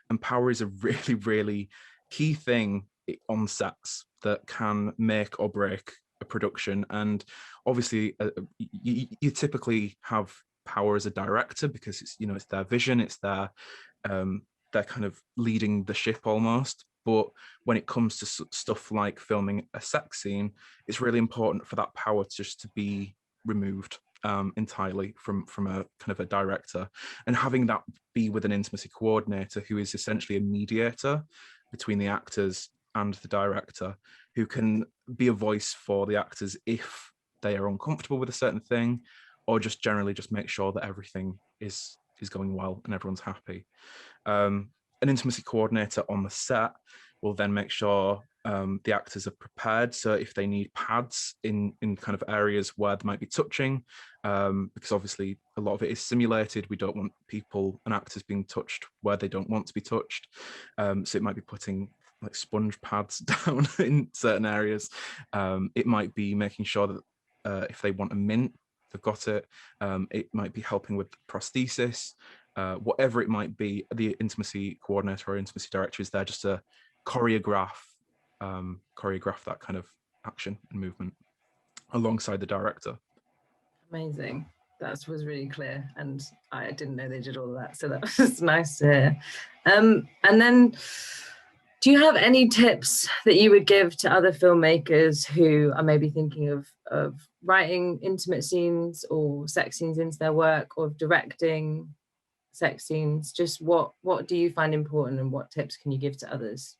D: And power is a really, really key thing on sets that can make or break a production. And obviously you typically have power as a director, because it's, you know, it's their vision, it's their they're kind of leading the ship almost. But when it comes to stuff like filming a sex scene, it's really important for that power just to be removed entirely from a kind of a director, and having that be with an intimacy coordinator who is essentially a mediator between the actors and the director, who can be a voice for the actors if they are uncomfortable with a certain thing, or just generally just make sure that everything is going well and everyone's happy. An intimacy coordinator on the set will then make sure the actors are prepared. So if they need pads in kind of areas where they might be touching, because obviously a lot of it is simulated, we don't want people and actors being touched where they don't want to be touched. So it might be putting like sponge pads down in certain areas. It might be making sure that if they want a mint, they've got it. It might be helping with prosthesis. Whatever it might be, the intimacy coordinator or intimacy director is there just to choreograph that kind of action and movement alongside the director.
A: Amazing. That was really clear, and I didn't know they did all of that, so that was nice to hear. And then, do you have any tips that you would give to other filmmakers who are maybe thinking of writing intimate scenes or sex scenes into their work, or directing sex scenes? Just what do you find important, and what tips can you give to others?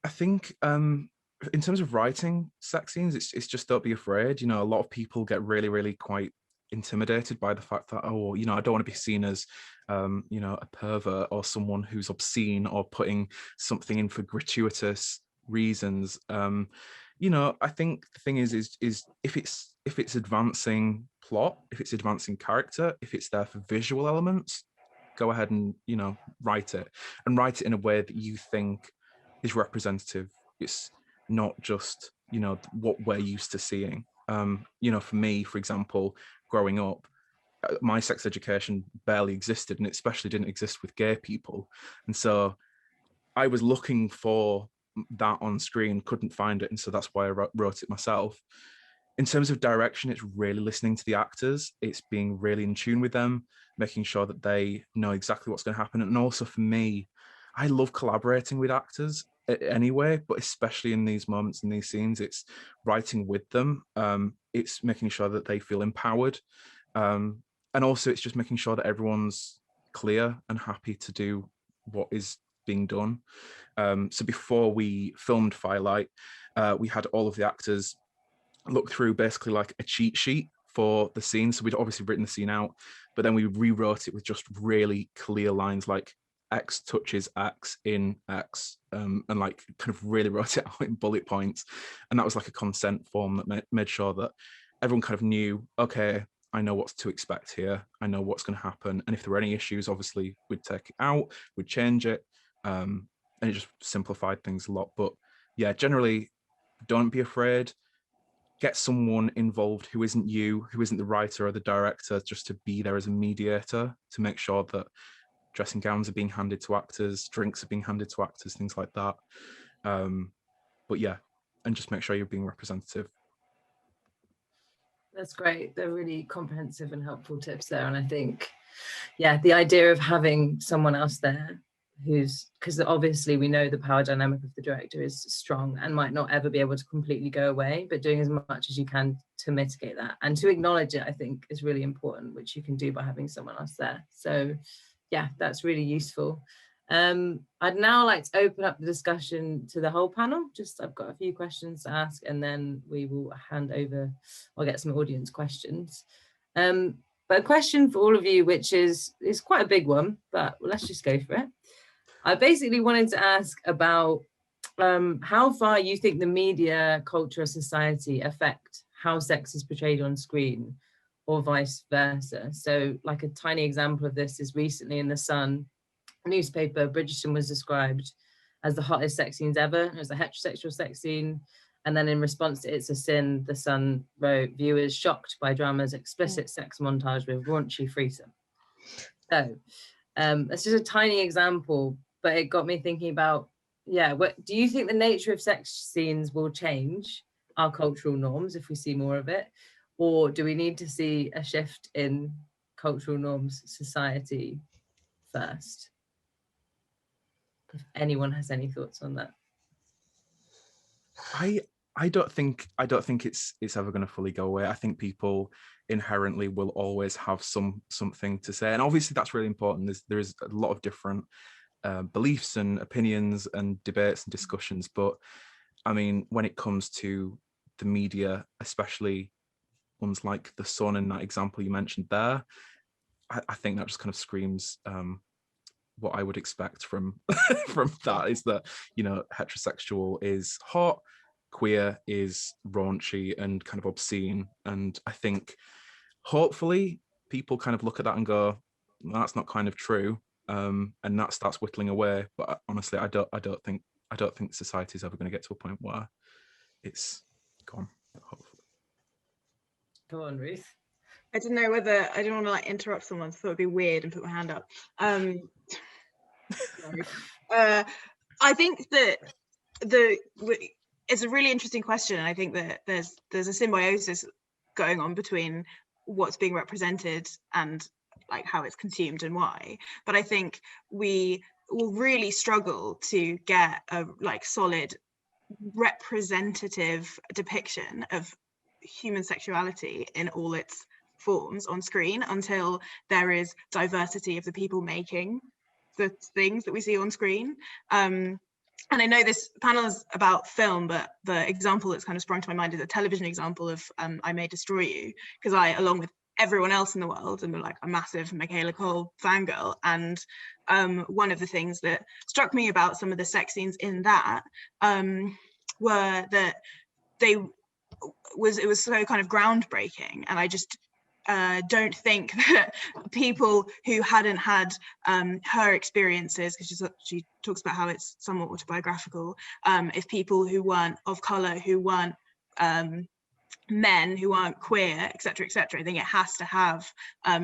D: I think in terms of writing sex scenes, it's just don't be afraid. You know, a lot of people get really, really quite intimidated by the fact that, oh, you know, I don't want to be seen as you know, a pervert or someone who's obscene or putting something in for gratuitous reasons. You know, I think the thing is if it's advancing plot, if it's advancing character, if it's there for visual elements, go ahead and, you know, write it in a way that you think is representative. It's not just, you know, what we're used to seeing. You know, for me, for example, growing up, my sex education barely existed, and it especially didn't exist with gay people. And so I was looking for that on screen, couldn't find it, and so that's why I wrote it myself. In terms of direction, it's really listening to the actors. It's being really in tune with them, making sure that they know exactly what's going to happen. And also for me, I love collaborating with actors anyway, but especially in these moments, in these scenes, it's writing with them. It's making sure that they feel empowered. And also it's just making sure that everyone's clear and happy to do what is being done. So before we filmed Firelight, we had all of the actors look through basically like a cheat sheet for the scene. So we'd obviously written the scene out, but then we rewrote it with just really clear lines like X touches X in X, and like kind of really wrote it out in bullet points. And that was like a consent form that made sure that everyone kind of knew, okay, I know what to expect here. I know what's going to happen. And if there were any issues, obviously we'd take it out, we'd change it. And it just simplified things a lot. But yeah, generally, don't be afraid. Get someone involved who isn't you, who isn't the writer or the director, just to be there as a mediator to make sure that dressing gowns are being handed to actors, drinks are being handed to actors, things like that. But yeah, and just make sure you're being representative.
A: That's great. They're really comprehensive and helpful tips there. And I think, yeah, the idea of having someone else there who's, because obviously we know the power dynamic of the director is strong and might not ever be able to completely go away, but doing as much as you can to mitigate that and to acknowledge it, I think is really important, which you can do by having someone else there. So yeah, that's really useful. I'd now like to open up the discussion to the whole panel. Just I've got a few questions to ask and then we will hand over, I'll get some audience questions. But a question for all of you, which is quite a big one, but let's just go for it. I basically wanted to ask about how far you think the media, culture, or society affect how sex is portrayed on screen or vice versa. So like a tiny example of this is recently in The Sun newspaper, Bridgerton was described as the hottest sex scenes ever. It was a heterosexual sex scene. And then in response to It's a Sin, The Sun wrote, viewers shocked by drama's explicit sex montage with raunchy threesome. So it's just a tiny example, but it got me thinking about, yeah, what do you think the nature of sex scenes will change our cultural norms if we see more of it? Or do we need to see a shift in cultural norms, society first? If anyone has any thoughts on that.
D: I don't think it's ever going to fully go away. I think people inherently will always have something to say, and obviously that's really important. There is a lot of different beliefs and opinions and debates and discussions, but I mean, when it comes to the media, especially ones like The Sun and that example you mentioned there, I think that just kind of screams what I would expect from from that, is that, you know, heterosexual is hot, queer is raunchy and kind of obscene. And I think hopefully people kind of look at that and go, well, that's not kind of true, and that starts whittling away. But honestly, I don't think society is ever going to get to a point where it's gone. Hopefully.
A: Go on, Ruth.
C: I didn't know whether, I didn't want to like interrupt someone, so I thought it'd be weird and put my hand up. I think that it's a really interesting question. I think that there's a symbiosis going on between what's being represented and like how it's consumed and why. But I think we will really struggle to get a like solid representative depiction of human sexuality in all its forms on screen until there is diversity of the people making the things that we see on screen. And I know this panel is about film, but the example that's kind of sprung to my mind is a television example of I May Destroy You, because I, along with everyone else in the world, am like a massive Michaela Cole fangirl. And one of the things that struck me about some of the sex scenes in that were that it was so kind of groundbreaking, and I just don't think that people who hadn't had her experiences, because she talks about how it's somewhat autobiographical, if people who weren't of color, who weren't men, who aren't queer, etc., I think it has to have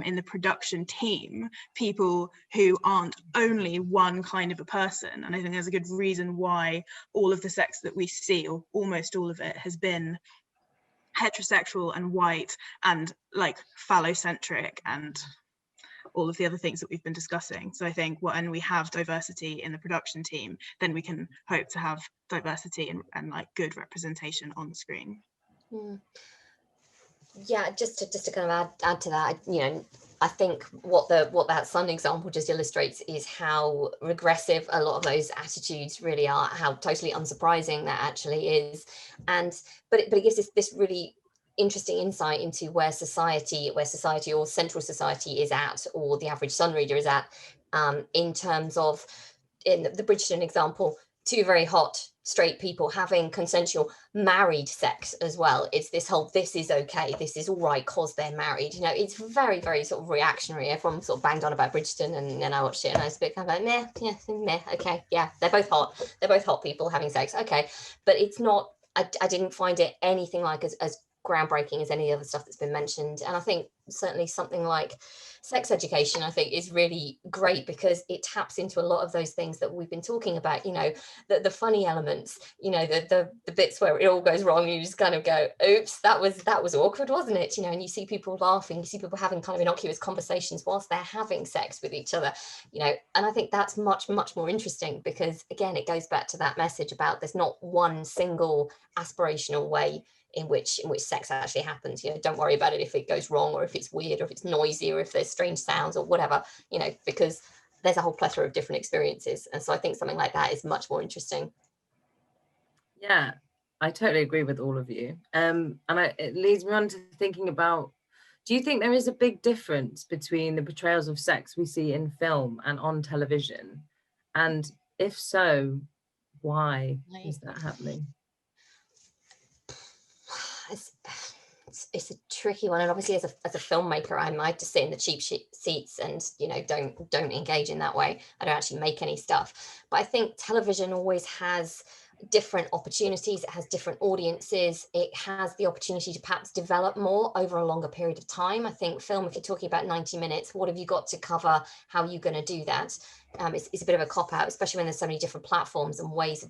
C: in the production team people who aren't only one kind of a person. And I think there's a good reason why all of the sex that we see, or almost all of it, has been heterosexual and white and like phallocentric and all of the other things that we've been discussing. So I think when we have diversity in the production team, then we can hope to have diversity and like good representation on the screen.
B: Yeah, just to kind of add to that, you know, I think what that Sun example just illustrates is how regressive a lot of those attitudes really are, how totally unsurprising that actually is. But it gives us this really interesting insight into where society or central society is at, or the average Sun reader is at, in terms of, in the Bridgerton example, two very hot straight people having consensual married sex as well. It's this whole, this is okay, this is all right because they're married. You know, it's very, very sort of reactionary. Everyone sort of banged on about Bridgerton, and then I watched it and I was a bit kind of like, meh, okay, yeah, they're both hot people having sex, okay. But it's not, I didn't find it anything like as groundbreaking as any other stuff that's been mentioned. And I think certainly something like sex education, I think, is really great because it taps into a lot of those things that we've been talking about, you know, the funny elements, you know, the bits where it all goes wrong, you just kind of go, oops, that was awkward, wasn't it? You know, and you see people laughing, you see people having kind of innocuous conversations whilst they're having sex with each other, you know, and I think that's much more interesting because, again, it goes back to that message about there's not one single aspirational way in which sex actually happens. You know, don't worry about it if it goes wrong or if it's weird or if it's noisy or if there's strange sounds or whatever, you know, because there's a whole plethora of different experiences. And so I think something like that is much more interesting.
A: Yeah, I totally agree with all of you. And it leads me on to thinking about, do you think there is a big difference between the portrayals of sex we see in film and on television? And if so, why is that happening?
B: It's a tricky one, and obviously as a filmmaker, I might just sit in the cheap seats and, you know, don't engage in that way. I don't actually make any stuff, but I think television always has different opportunities. It has different audiences. It has the opportunity to perhaps develop more over a longer period of time. I think film, if you're talking about 90 minutes, what have you got to cover? How are you going to do that? It's a bit of a cop-out, especially when there's so many different platforms and ways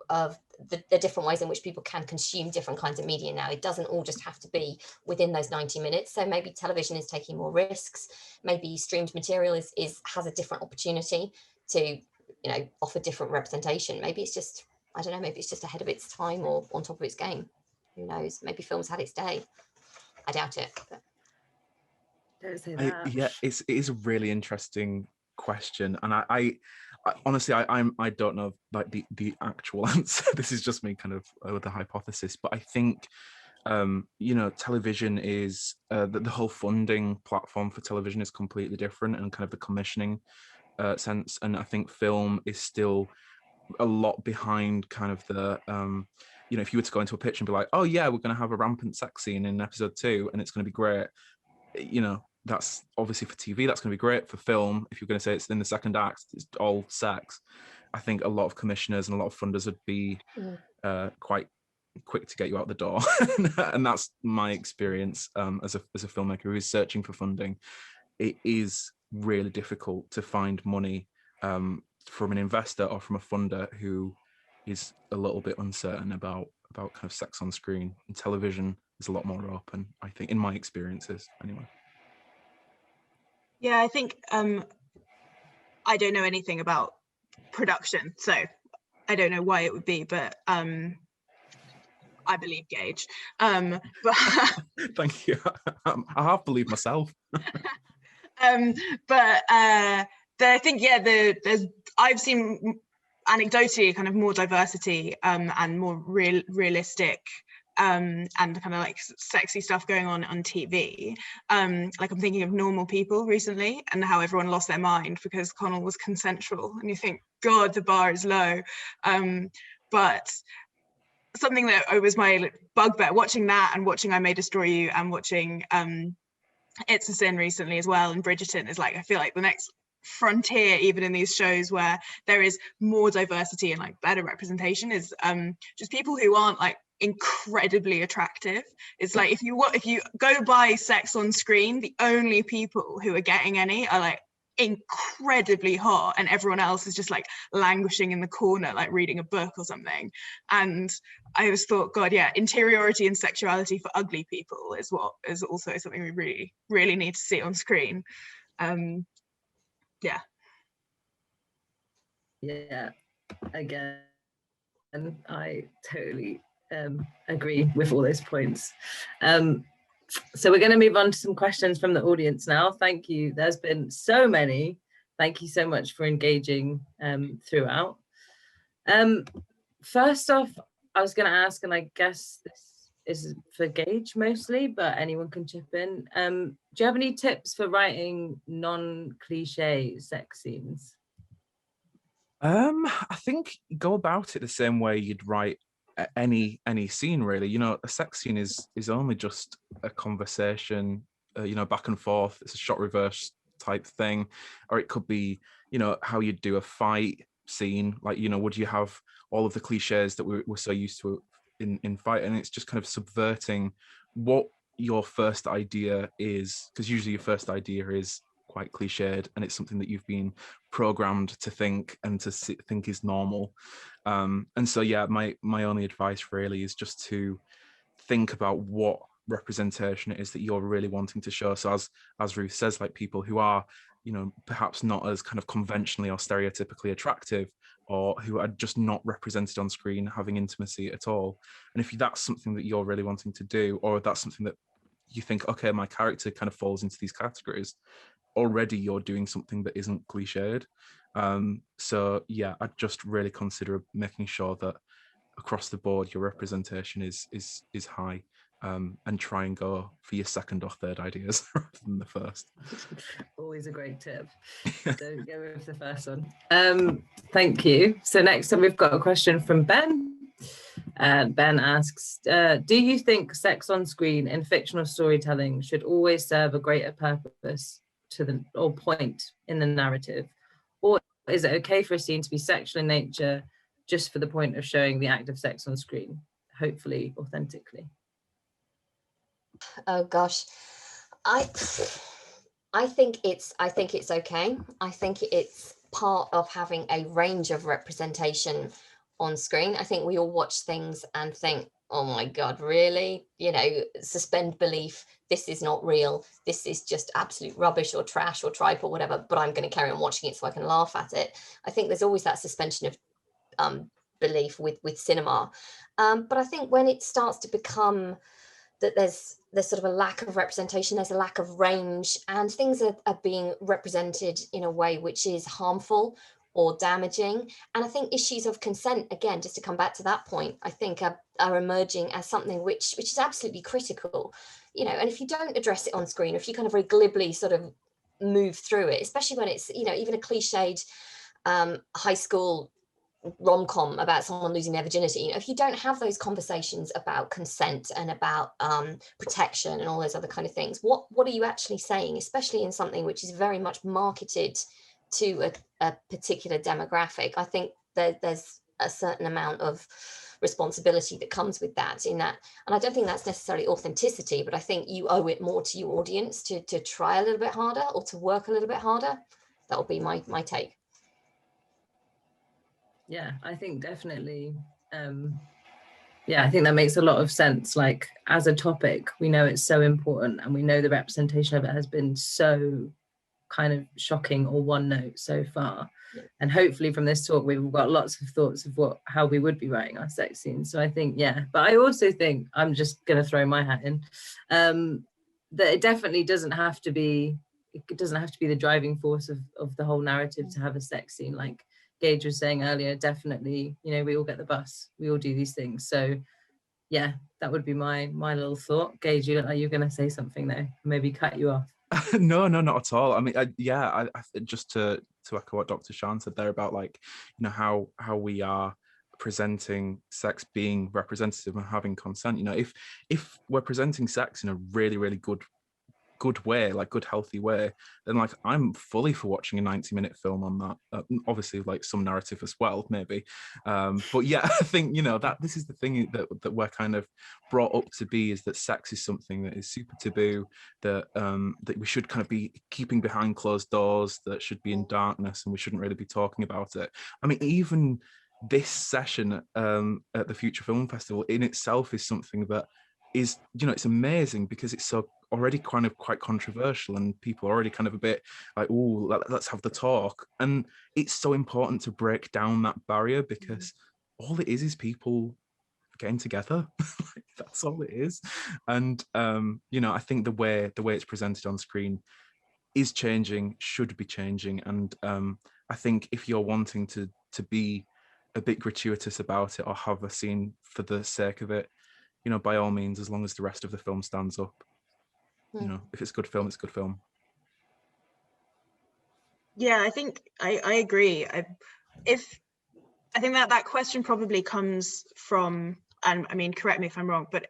B: of the different ways in which people can consume different kinds of media now. It doesn't all just have to be within those 90 minutes. So maybe television is taking more risks. Maybe streamed material has a different opportunity to, you know, offer different representation. Maybe it's just, I don't know, maybe it's just ahead of its time or on top of its game. Who knows? Maybe film's had its day. I doubt it. But.
A: Don't say that.
D: Yeah, it is a really interesting question, and I honestly I don't know like the actual answer. This is just me kind of with a hypothesis, but I think you know, television is the whole funding platform for television is completely different, and kind of the commissioning sense, and I think film is still a lot behind kind of the you know, if you were to go into a pitch and be like, oh yeah, we're going to have a rampant sex scene in episode 2 and it's going to be great, you know, that's obviously for TV, that's going to be great. For film, if you're going to say it's in the second act, it's all sex, I think a lot of commissioners and a lot of funders would be quite quick to get you out the door. And that's my experience as a filmmaker who is searching for funding. It is really difficult to find money from an investor or from a funder who is a little bit uncertain about kind of sex on screen. And television is a lot more open, I think, in my experiences anyway.
C: Yeah, I think I don't know anything about production, so I don't know why it would be, but I believe Gage. But
D: thank you. I have believed myself.
C: But I think, yeah, there's I've seen anecdotally kind of more diversity and more realistic and kind of like sexy stuff going on TV. Like I'm thinking of Normal People recently and how everyone lost their mind because Connell was consensual, and you think, God, the bar is low. But something that was my bugbear watching that and watching I May Destroy You and watching It's a Sin recently as well, and Bridgerton is like, I feel like the next frontier even in these shows where there is more diversity and like better representation is just people who aren't like incredibly attractive. It's like if you go by sex on screen, the only people who are getting any are like incredibly hot and everyone else is just like languishing in the corner like reading a book or something. And I always thought, God, yeah, interiority and sexuality for ugly people is what is also something we really need to see on screen. Yeah,
A: again, and I totally agree with all those points. So we're going to move on to some questions from the audience now. Thank you. There's been so many. Thank you so much for engaging throughout. First off, I was going to ask, and I guess this is for Gage mostly, but anyone can chip in. Do you have any tips for writing non-cliche sex scenes?
D: I think go about it the same way you'd write any scene, really. You know, a sex scene is only just a conversation, you know, back and forth. It's a shot reverse type thing, or it could be, you know, how you'd do a fight scene. Like, you know, would you have all of the cliches that we're so used to in fight, and it's just kind of subverting what your first idea is, because usually your first idea is quite cliched and it's something that you've been programmed to think and to think is normal. And so, yeah, my only advice really is just to think about what representation it is that you're really wanting to show. So as Ruth says, like people who are, you know, perhaps not as kind of conventionally or stereotypically attractive, or who are just not represented on screen having intimacy at all. And if that's something that you're really wanting to do, or that's something that you think, okay, my character kind of falls into these categories, already you're doing something that isn't cliched. So yeah, I'd just really consider making sure that across the board your representation is high, and try and go for your second or third ideas rather than the first.
A: Always a great tip. Don't go with the first one. Thank you. So next up we've got a question from Ben. Ben asks, do you think sex on screen in fictional storytelling should always serve a greater purpose or point in the narrative, or is it okay for a scene to be sexual in nature just for the point of showing the act of sex on screen, hopefully authentically?
B: Oh gosh, I think it's okay. I think it's part of having a range of representation on screen. I think we all watch things and think, oh my God, really? You know, suspend belief. This is not real. This is just absolute rubbish or trash or tripe or whatever, but I'm going to carry on watching it so I can laugh at it. I think there's always that suspension of belief with cinema. But I think when it starts to become that there's sort of a lack of representation, there's a lack of range, and things are being represented in a way which is harmful or damaging. And I think issues of consent, again, just to come back to that point, I think are emerging as something which is absolutely critical. You know, and if you don't address it on screen, if you kind of very glibly sort of move through it, especially when it's, you know, even a cliched high school rom-com about someone losing their virginity, you know, if you don't have those conversations about consent and about protection and all those other kind of things, what are you actually saying, especially in something which is very much marketed to a particular demographic? I think there's a certain amount of responsibility that comes with that, in that, and I don't think that's necessarily authenticity, but I think you owe it more to your audience to try a little bit harder or to work a little bit harder. That would be my take.
A: Yeah, I think definitely. Yeah, I think that makes a lot of sense. Like, as a topic, we know it's so important, and we know the representation of it has been so kind of shocking or one note so far. Yeah. And hopefully from this talk, we've got lots of thoughts of how we would be writing our sex scenes. So I think, yeah, but I also think, I'm just going to throw my hat in, that it definitely doesn't have to be the driving force of the whole narrative to have a sex scene. Like Gage was saying earlier, definitely, you know, we all get the bus, we all do these things. So yeah, that would be my little thought. Gage, you look like you're going to say something though, maybe cut you off.
D: No, not at all. I mean, I just to echo what Dr. Shan said there about, like, you know, how we are presenting sex being representative and having consent. You know, if we're presenting sex in a really, really good way, like good healthy way, then like I'm fully for watching a 90-minute film on that. Obviously, like some narrative as well, maybe, but yeah, I think, you know, that this is the thing that we're kind of brought up to be, is that sex is something that is super taboo, that that we should kind of be keeping behind closed doors, that should be in darkness, and we shouldn't really be talking about it. I mean, even this session at the Future Film Festival in itself is something that is, you know, it's amazing because it's so already kind of quite controversial, and people are already kind of a bit like, oh, let's have the talk. And it's so important to break down that barrier, because all it is people getting together. That's all it is. And you know, I think the way it's presented on screen is changing, should be changing. And I think if you're wanting to be a bit gratuitous about it, or have a scene for the sake of it, you know, by all means, as long as the rest of the film stands up. You know, if it's good film, it's good film.
C: Yeah, I think I agree. I think that question probably comes from, and I mean, correct me if I'm wrong, but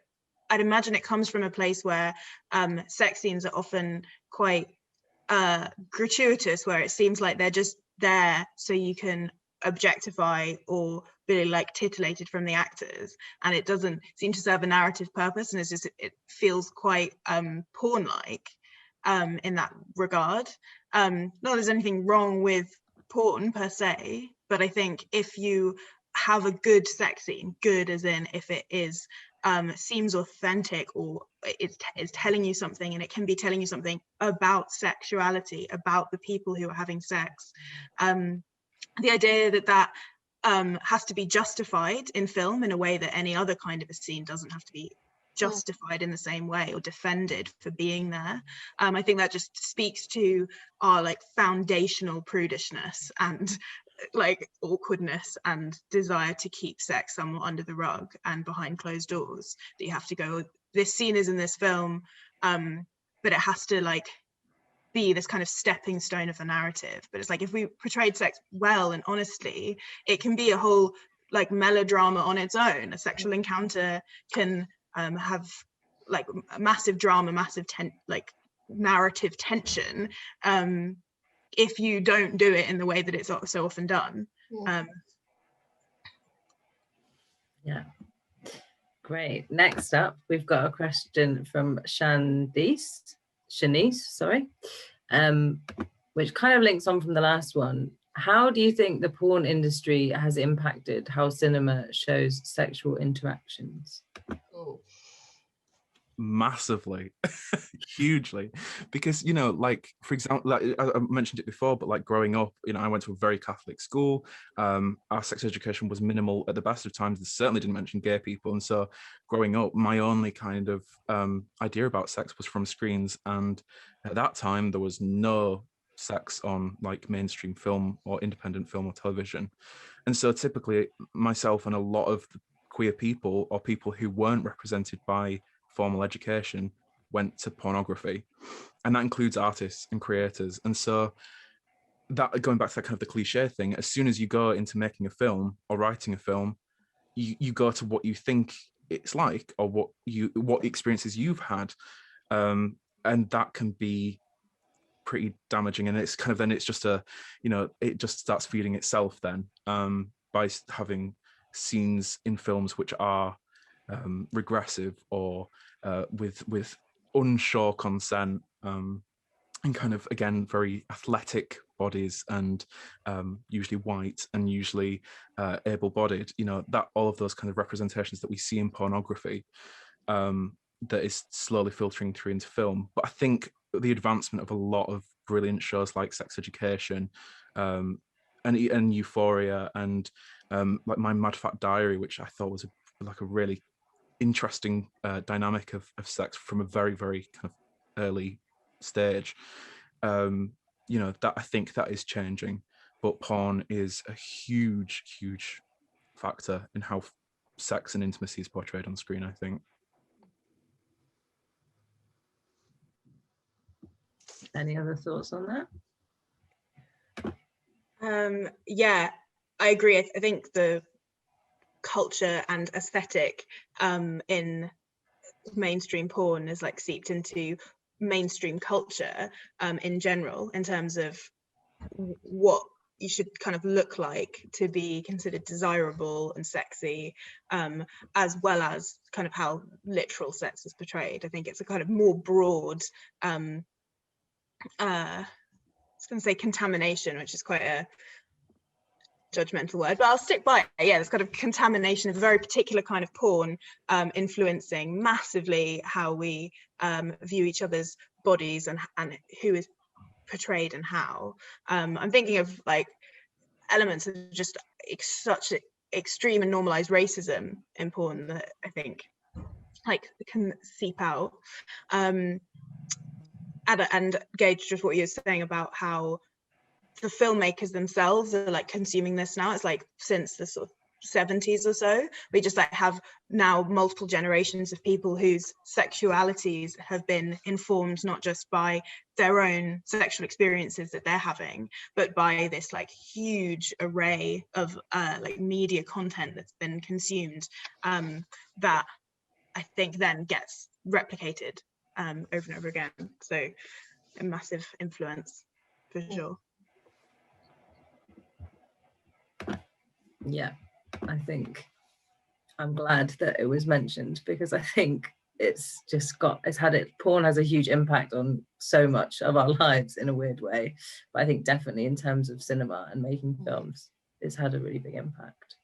C: I'd imagine it comes from a place where sex scenes are often quite gratuitous, where it seems like they're just there so you can objectify or be like titillated from the actors, and it doesn't seem to serve a narrative purpose, and it feels quite porn like in that regard. Not that there's anything wrong with porn per se, but I think if you have a good sex scene, good as in if it is seems authentic, or it's telling you something, and it can be telling you something about sexuality, about the people who are having sex. The idea that has to be justified in film in a way that any other kind of a scene doesn't have to be justified in the same way or defended for being there. I think that just speaks to our like foundational prudishness and like awkwardness and desire to keep sex somewhat under the rug and behind closed doors, that you have to go, this scene is in this film, but it has to like be this kind of stepping stone of the narrative. But it's like, if we portrayed sex well and honestly, it can be a whole like melodrama on its own. A sexual encounter can have like massive drama, massive narrative tension, if you don't do it in the way that it's so often done.
A: Yeah, great. Next up, we've got a question from Shanice, which kind of links on from the last one. How do you think the porn industry has impacted how cinema shows sexual interactions?
D: Massively, hugely, because, you know, like, for example, like I mentioned it before, but like growing up, you know, I went to a very Catholic school. Our sex education was minimal at the best of times. They certainly didn't mention gay people, and so growing up, my only kind of idea about sex was from screens, and at that time there was no sex on like mainstream film or independent film or television. And so typically myself and a lot of queer people, or people who weren't represented by formal education, went to pornography, and that includes artists and creators. And so that, going back to that kind of the cliche thing, as soon as you go into making a film or writing a film, you go to what you think it's like, or what experiences you've had, and that can be pretty damaging. And it's kind of, then it's just it just starts feeding itself then, by having scenes in films which are regressive, or with unsure consent, and kind of, again, very athletic bodies, and usually white, and usually able-bodied, you know, that all of those kind of representations that we see in pornography, that is slowly filtering through into film. But I think the advancement of a lot of brilliant shows like Sex Education, and Euphoria, and like My Mad Fat Diary, which I thought was a really interesting dynamic of sex from a very, very kind of early stage. You know, that I think that is changing, but porn is a huge factor in how sex and intimacy is portrayed on screen, I think.
A: Any other thoughts on that?
C: Yeah, I agree. I think the culture and aesthetic in mainstream porn is like seeped into mainstream culture in general, in terms of what you should kind of look like to be considered desirable and sexy, as well as kind of how literal sex is portrayed. I think it's a kind of more broad, I was going to say contamination, which is quite a judgmental word, but I'll stick by it. Yeah, this kind of contamination of a very particular kind of porn, influencing massively how we view each other's bodies, and who is portrayed and how. I'm thinking of like elements of just such extreme and normalized racism in porn that I think like can seep out. And Gage, just what you were saying about how the filmmakers themselves are like consuming this now. It's like since the sort of 70s or so, we just like have now multiple generations of people whose sexualities have been informed not just by their own sexual experiences that they're having, but by this like huge array of like media content that's been consumed, that I think then gets replicated over and over again. So a massive influence for sure.
A: Yeah, I think I'm glad that it was mentioned, because I think porn has a huge impact on so much of our lives in a weird way. But I think definitely in terms of cinema and making films, it's had a really big impact.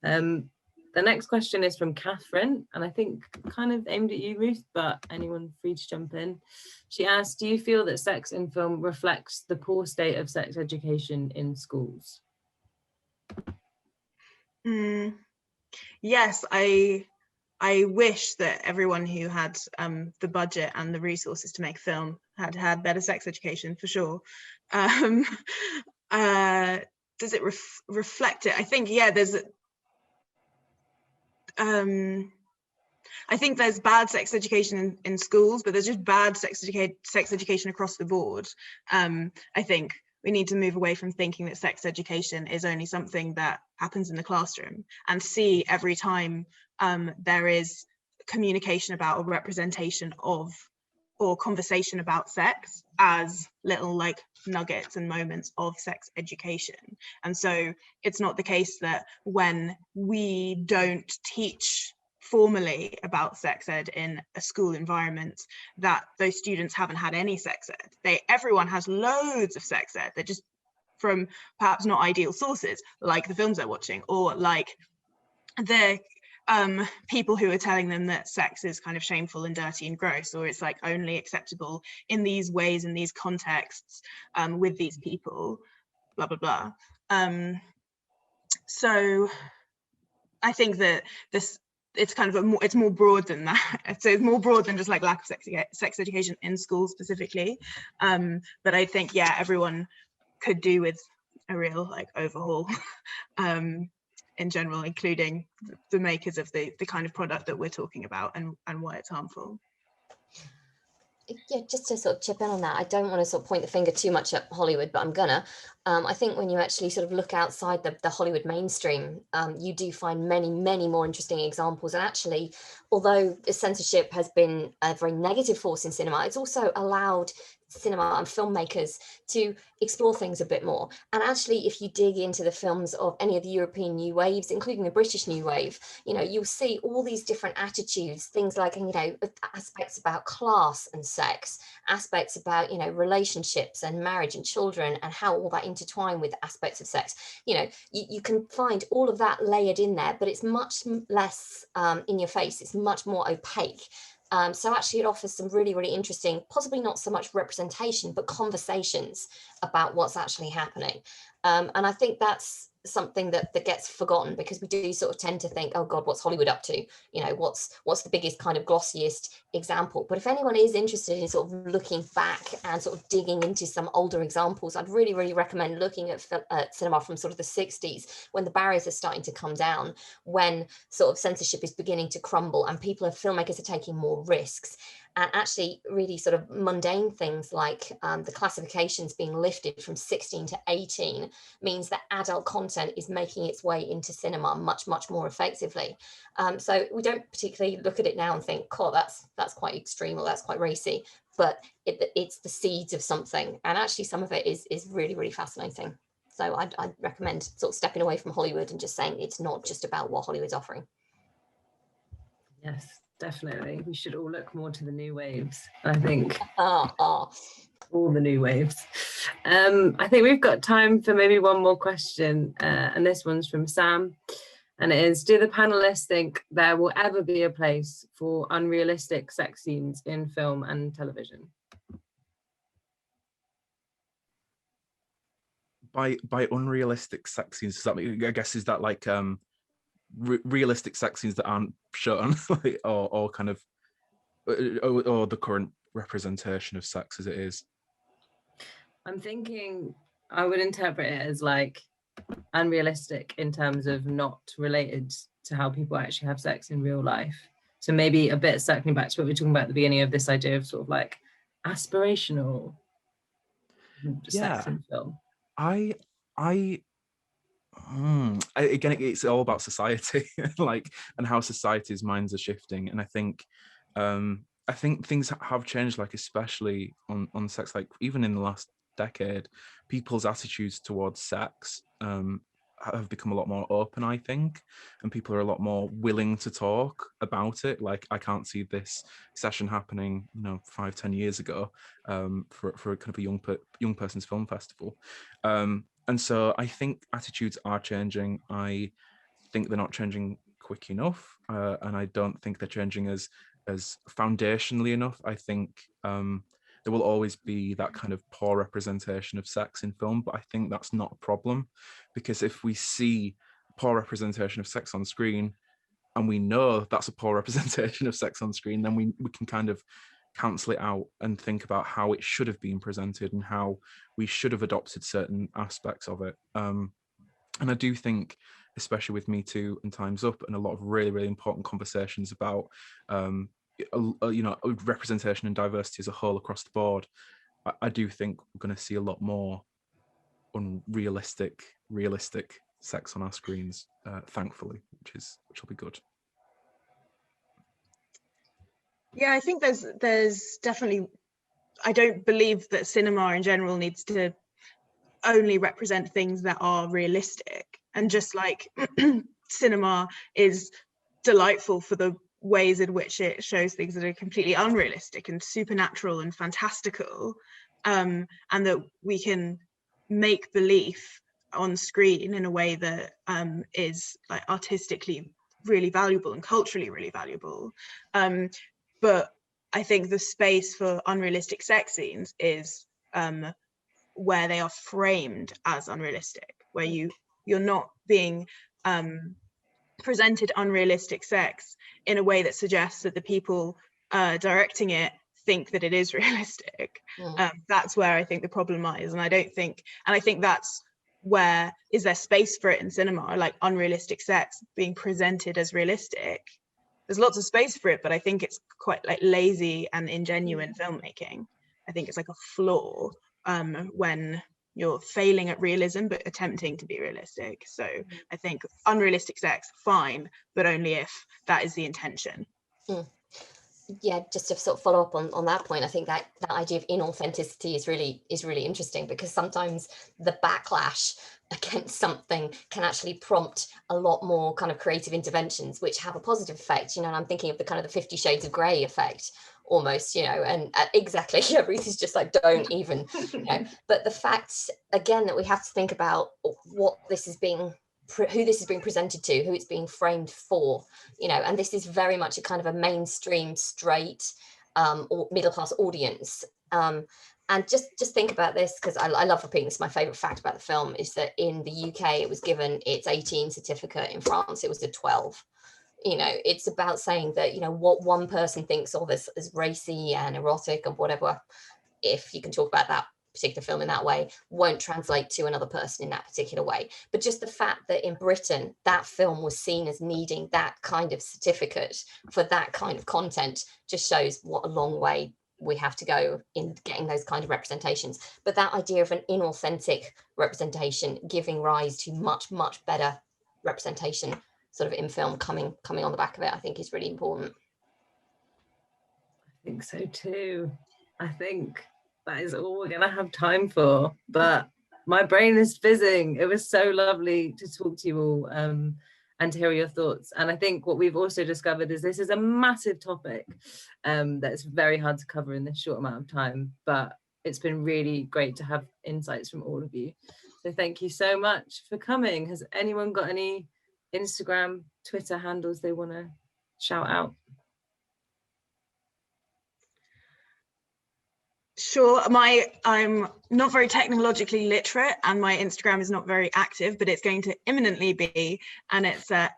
A: The next question is from Catherine, and I think kind of aimed at you, Ruth, but anyone free to jump in. She asked, do you feel that sex in film reflects the poor state of sex education in schools?
C: Yes, I wish that everyone who had the budget and the resources to make film had better sex education, for sure. Does it reflect it? I think, yeah, I think there's bad sex education in schools, but there's just bad sex education across the board. I think we need to move away from thinking that sex education is only something that happens in the classroom, and see every time there is communication about or representation of or conversation about sex as little like nuggets and moments of sex education. And so it's not the case that when we don't teach formally about sex ed in a school environment, that those students haven't had any sex ed. Everyone has loads of sex ed. They're just from perhaps not ideal sources, like the films they're watching, or like the people who are telling them that sex is kind of shameful and dirty and gross, or it's like only acceptable in these ways, in these contexts, with these people, blah, blah, blah. So I think that it's kind of it's more broad than that. So it's more broad than just like lack of sex education in schools specifically. But I think, yeah, everyone could do with a real like overhaul in general, including the makers of the kind of product that we're talking about and why it's harmful.
B: Yeah, just to sort of chip in on that, I don't want to sort of point the finger too much at Hollywood, but I'm gonna. I think when you actually sort of look outside the Hollywood mainstream, you do find many, many more interesting examples. And actually, although censorship has been a very negative force in cinema, it's also allowed cinema and filmmakers to explore things a bit more. And actually, if you dig into the films of any of the European new waves, including the British new wave, you know, you'll see all these different attitudes, things like, you know, aspects about class and sex, aspects about, you know, relationships and marriage and children, and how all that intertwine with aspects of sex. You know, you can find all of that layered in there, but it's much less in your face. It's much more opaque. So actually it offers some really, really interesting, possibly not so much representation, but conversations about what's actually happening. And I think that's something that gets forgotten, because we do sort of tend to think, oh God, what's Hollywood up to? You know, what's the biggest kind of glossiest example? But if anyone is interested in sort of looking back and sort of digging into some older examples, I'd really, really recommend looking at cinema from sort of the 60s, when the barriers are starting to come down, when sort of censorship is beginning to crumble and filmmakers are taking more risks. And actually really sort of mundane things like the classifications being lifted from 16 to 18 means that adult content is making its way into cinema much, much more effectively. So we don't particularly look at it now and think, oh, that's quite extreme, or that's quite racy, but it's the seeds of something. And actually some of it is really, really fascinating. So I'd recommend sort of stepping away from Hollywood and just saying it's not just about what Hollywood's offering.
A: Yes, definitely. We should all look more to the new waves, I think. All the new waves. I think we've got time for maybe one more question, and this one's from Sam, and it is, do the panelists think there will ever be a place for unrealistic sex scenes in film and television?
D: By unrealistic sex scenes, does that mean, I guess, is that like realistic sex scenes that aren't shown, or kind of, or the current representation of sex as it is?
A: I'm thinking I would interpret it as like unrealistic in terms of not related to how people actually have sex in real life. So maybe a bit circling back to what we were talking about at the beginning of this idea of sort of like aspirational sex in film.
D: Again, it's all about society, like, and how society's minds are shifting. And I think things have changed, like especially on sex, like even in the last decade, people's attitudes towards sex have become a lot more open, I think, and people are a lot more willing to talk about it. Like, I can't see this session happening, 5-10 years ago, for a kind of a young person's film festival. And so I think attitudes are changing. I think they're not changing quick enough, and I don't think they're changing as foundationally enough. I think there will always be that kind of poor representation of sex in film, but I think that's not a problem, because if we see poor representation of sex on screen and we know that's a poor representation of sex on screen, then we can kind of cancel it out and think about how it should have been presented and how we should have adopted certain aspects of it. And I do think, especially with Me Too and Time's Up and a lot of really, really important conversations about, representation and diversity as a whole across the board, I do think we're going to see a lot more unrealistic, realistic sex on our screens, thankfully, which will be good.
C: Yeah, I think there's definitely, I don't believe that cinema in general needs to only represent things that are realistic. And just like cinema is delightful for the ways in which it shows things that are completely unrealistic and supernatural and fantastical, and that we can make belief on screen in a way that is like artistically really valuable and culturally really valuable. But I think the space for unrealistic sex scenes is where they are framed as unrealistic, where you're not being presented unrealistic sex in a way that suggests that the people directing it think that it is realistic. That's where I think the problem lies, and I think that's where, is there space for it in cinema, like unrealistic sex being presented as realistic? There's lots of space for it, but I think it's quite like lazy and ingenuine filmmaking. I think it's like a flaw when you're failing at realism but attempting to be realistic. So I think unrealistic sex, fine, but only if that is the intention.
B: Yeah, just to sort of follow up on that point, I think that idea of inauthenticity is really interesting, because sometimes the backlash against something can actually prompt a lot more kind of creative interventions which have a positive effect, and I'm thinking of the kind of the 50 Shades of Grey effect almost, and exactly, yeah, Ruth is just like, don't even, but the fact again that we have to think about what this is being, who this is being presented to, who it's being framed for, and this is very much a kind of a mainstream straight or middle class audience. And just think about this, because I love repeating this. My favorite fact about the film is that in the UK it was given its 18 certificate, in France it was a 12. It's about saying that what one person thinks of as racy and erotic and whatever, if you can talk about that particular film in that way, won't translate to another person in that particular way. But just the fact that in Britain that film was seen as needing that kind of certificate for that kind of content just shows what a long way we have to go in getting those kind of representations. But that idea of an inauthentic representation giving rise to much better representation sort of in film coming on the back of it, I think is really important.
A: I think so too. I think that is all we're going to have time for, but my brain is fizzing. It was so lovely to talk to you all and to hear your thoughts. And I think what we've also discovered is this is a massive topic that's very hard to cover in this short amount of time, but it's been really great to have insights from all of you. So thank you so much for coming. Has anyone got any Instagram, Twitter handles they want to shout out?
C: Sure, I'm not very technologically literate and my Instagram is not very active, but it's going to imminently be, and it's at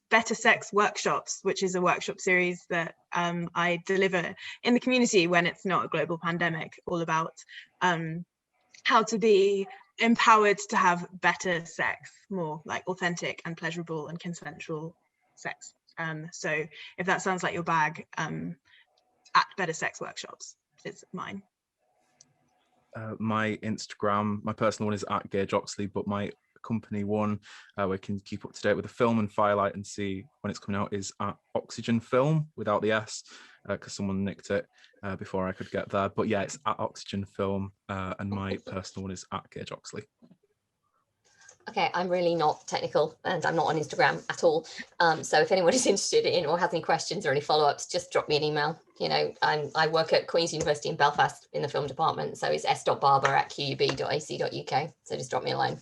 C: Better Sex Workshops, which is a workshop series that I deliver in the community when it's not a global pandemic, all about how to be empowered to have better sex, more like authentic and pleasurable and consensual sex. So if that sounds like your bag, at Better Sex Workshops is mine.
D: My Instagram, my personal one is at Gage Oxley, but my company one, where you can keep up to date with the film and firelight and see when it's coming out, is at Oxygen Film without the S, because someone nicked it before I could get there. But yeah, it's at Oxygen Film, and my personal one is at Gage Oxley.
B: Okay, I'm really not technical and I'm not on Instagram at all. So if anyone is interested in or has any questions or any follow-ups, just drop me an email. You know, I work at Queen's University in Belfast in the film department. So it's s.barber@qub.ac.uk. So just drop me a line.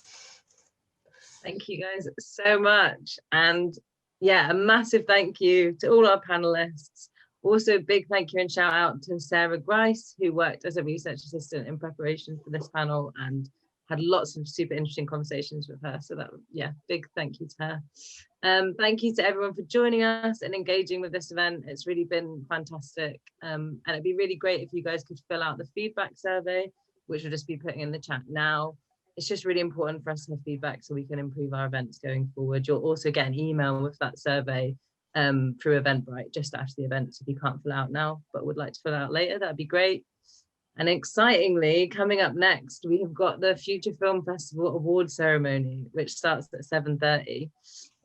A: Thank you guys so much. And yeah, a massive thank you to all our panelists. Also, big thank you and shout out to Sarah Grice, who worked as a research assistant in preparation for this panel and had lots of super interesting conversations with her. So that, yeah, big thank you to her. Thank you to everyone for joining us and engaging with this event. It's really been fantastic. And it'd be really great if you guys could fill out the feedback survey, which we'll just be putting in the chat now. It's just really important for us to have feedback so we can improve our events going forward. You'll also get an email with that survey through Eventbrite just after the event. So if you can't fill out now, but would like to fill out later, that'd be great. And excitingly, coming up next, we have got the Future Film Festival award ceremony, which starts at 7:30.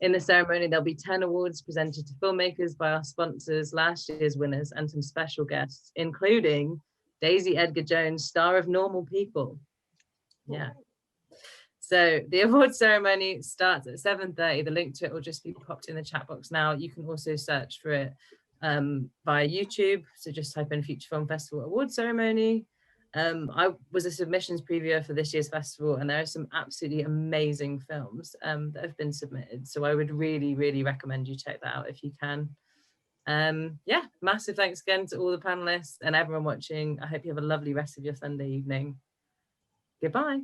A: In the ceremony, there'll be 10 awards presented to filmmakers by our sponsors, last year's winners, and some special guests, including Daisy Edgar Jones, star of Normal People. Yeah. So the award ceremony starts at 7:30. The link to it will just be popped in the chat box now. You can also search for it via YouTube. So just type in Future Film Festival award ceremony. I was a submissions previewer for this year's festival, and there are some absolutely amazing films that have been submitted. So I would really, really recommend you check that out if you can. Yeah, massive thanks again to all the panelists and everyone watching. I hope you have a lovely rest of your Sunday evening. Goodbye.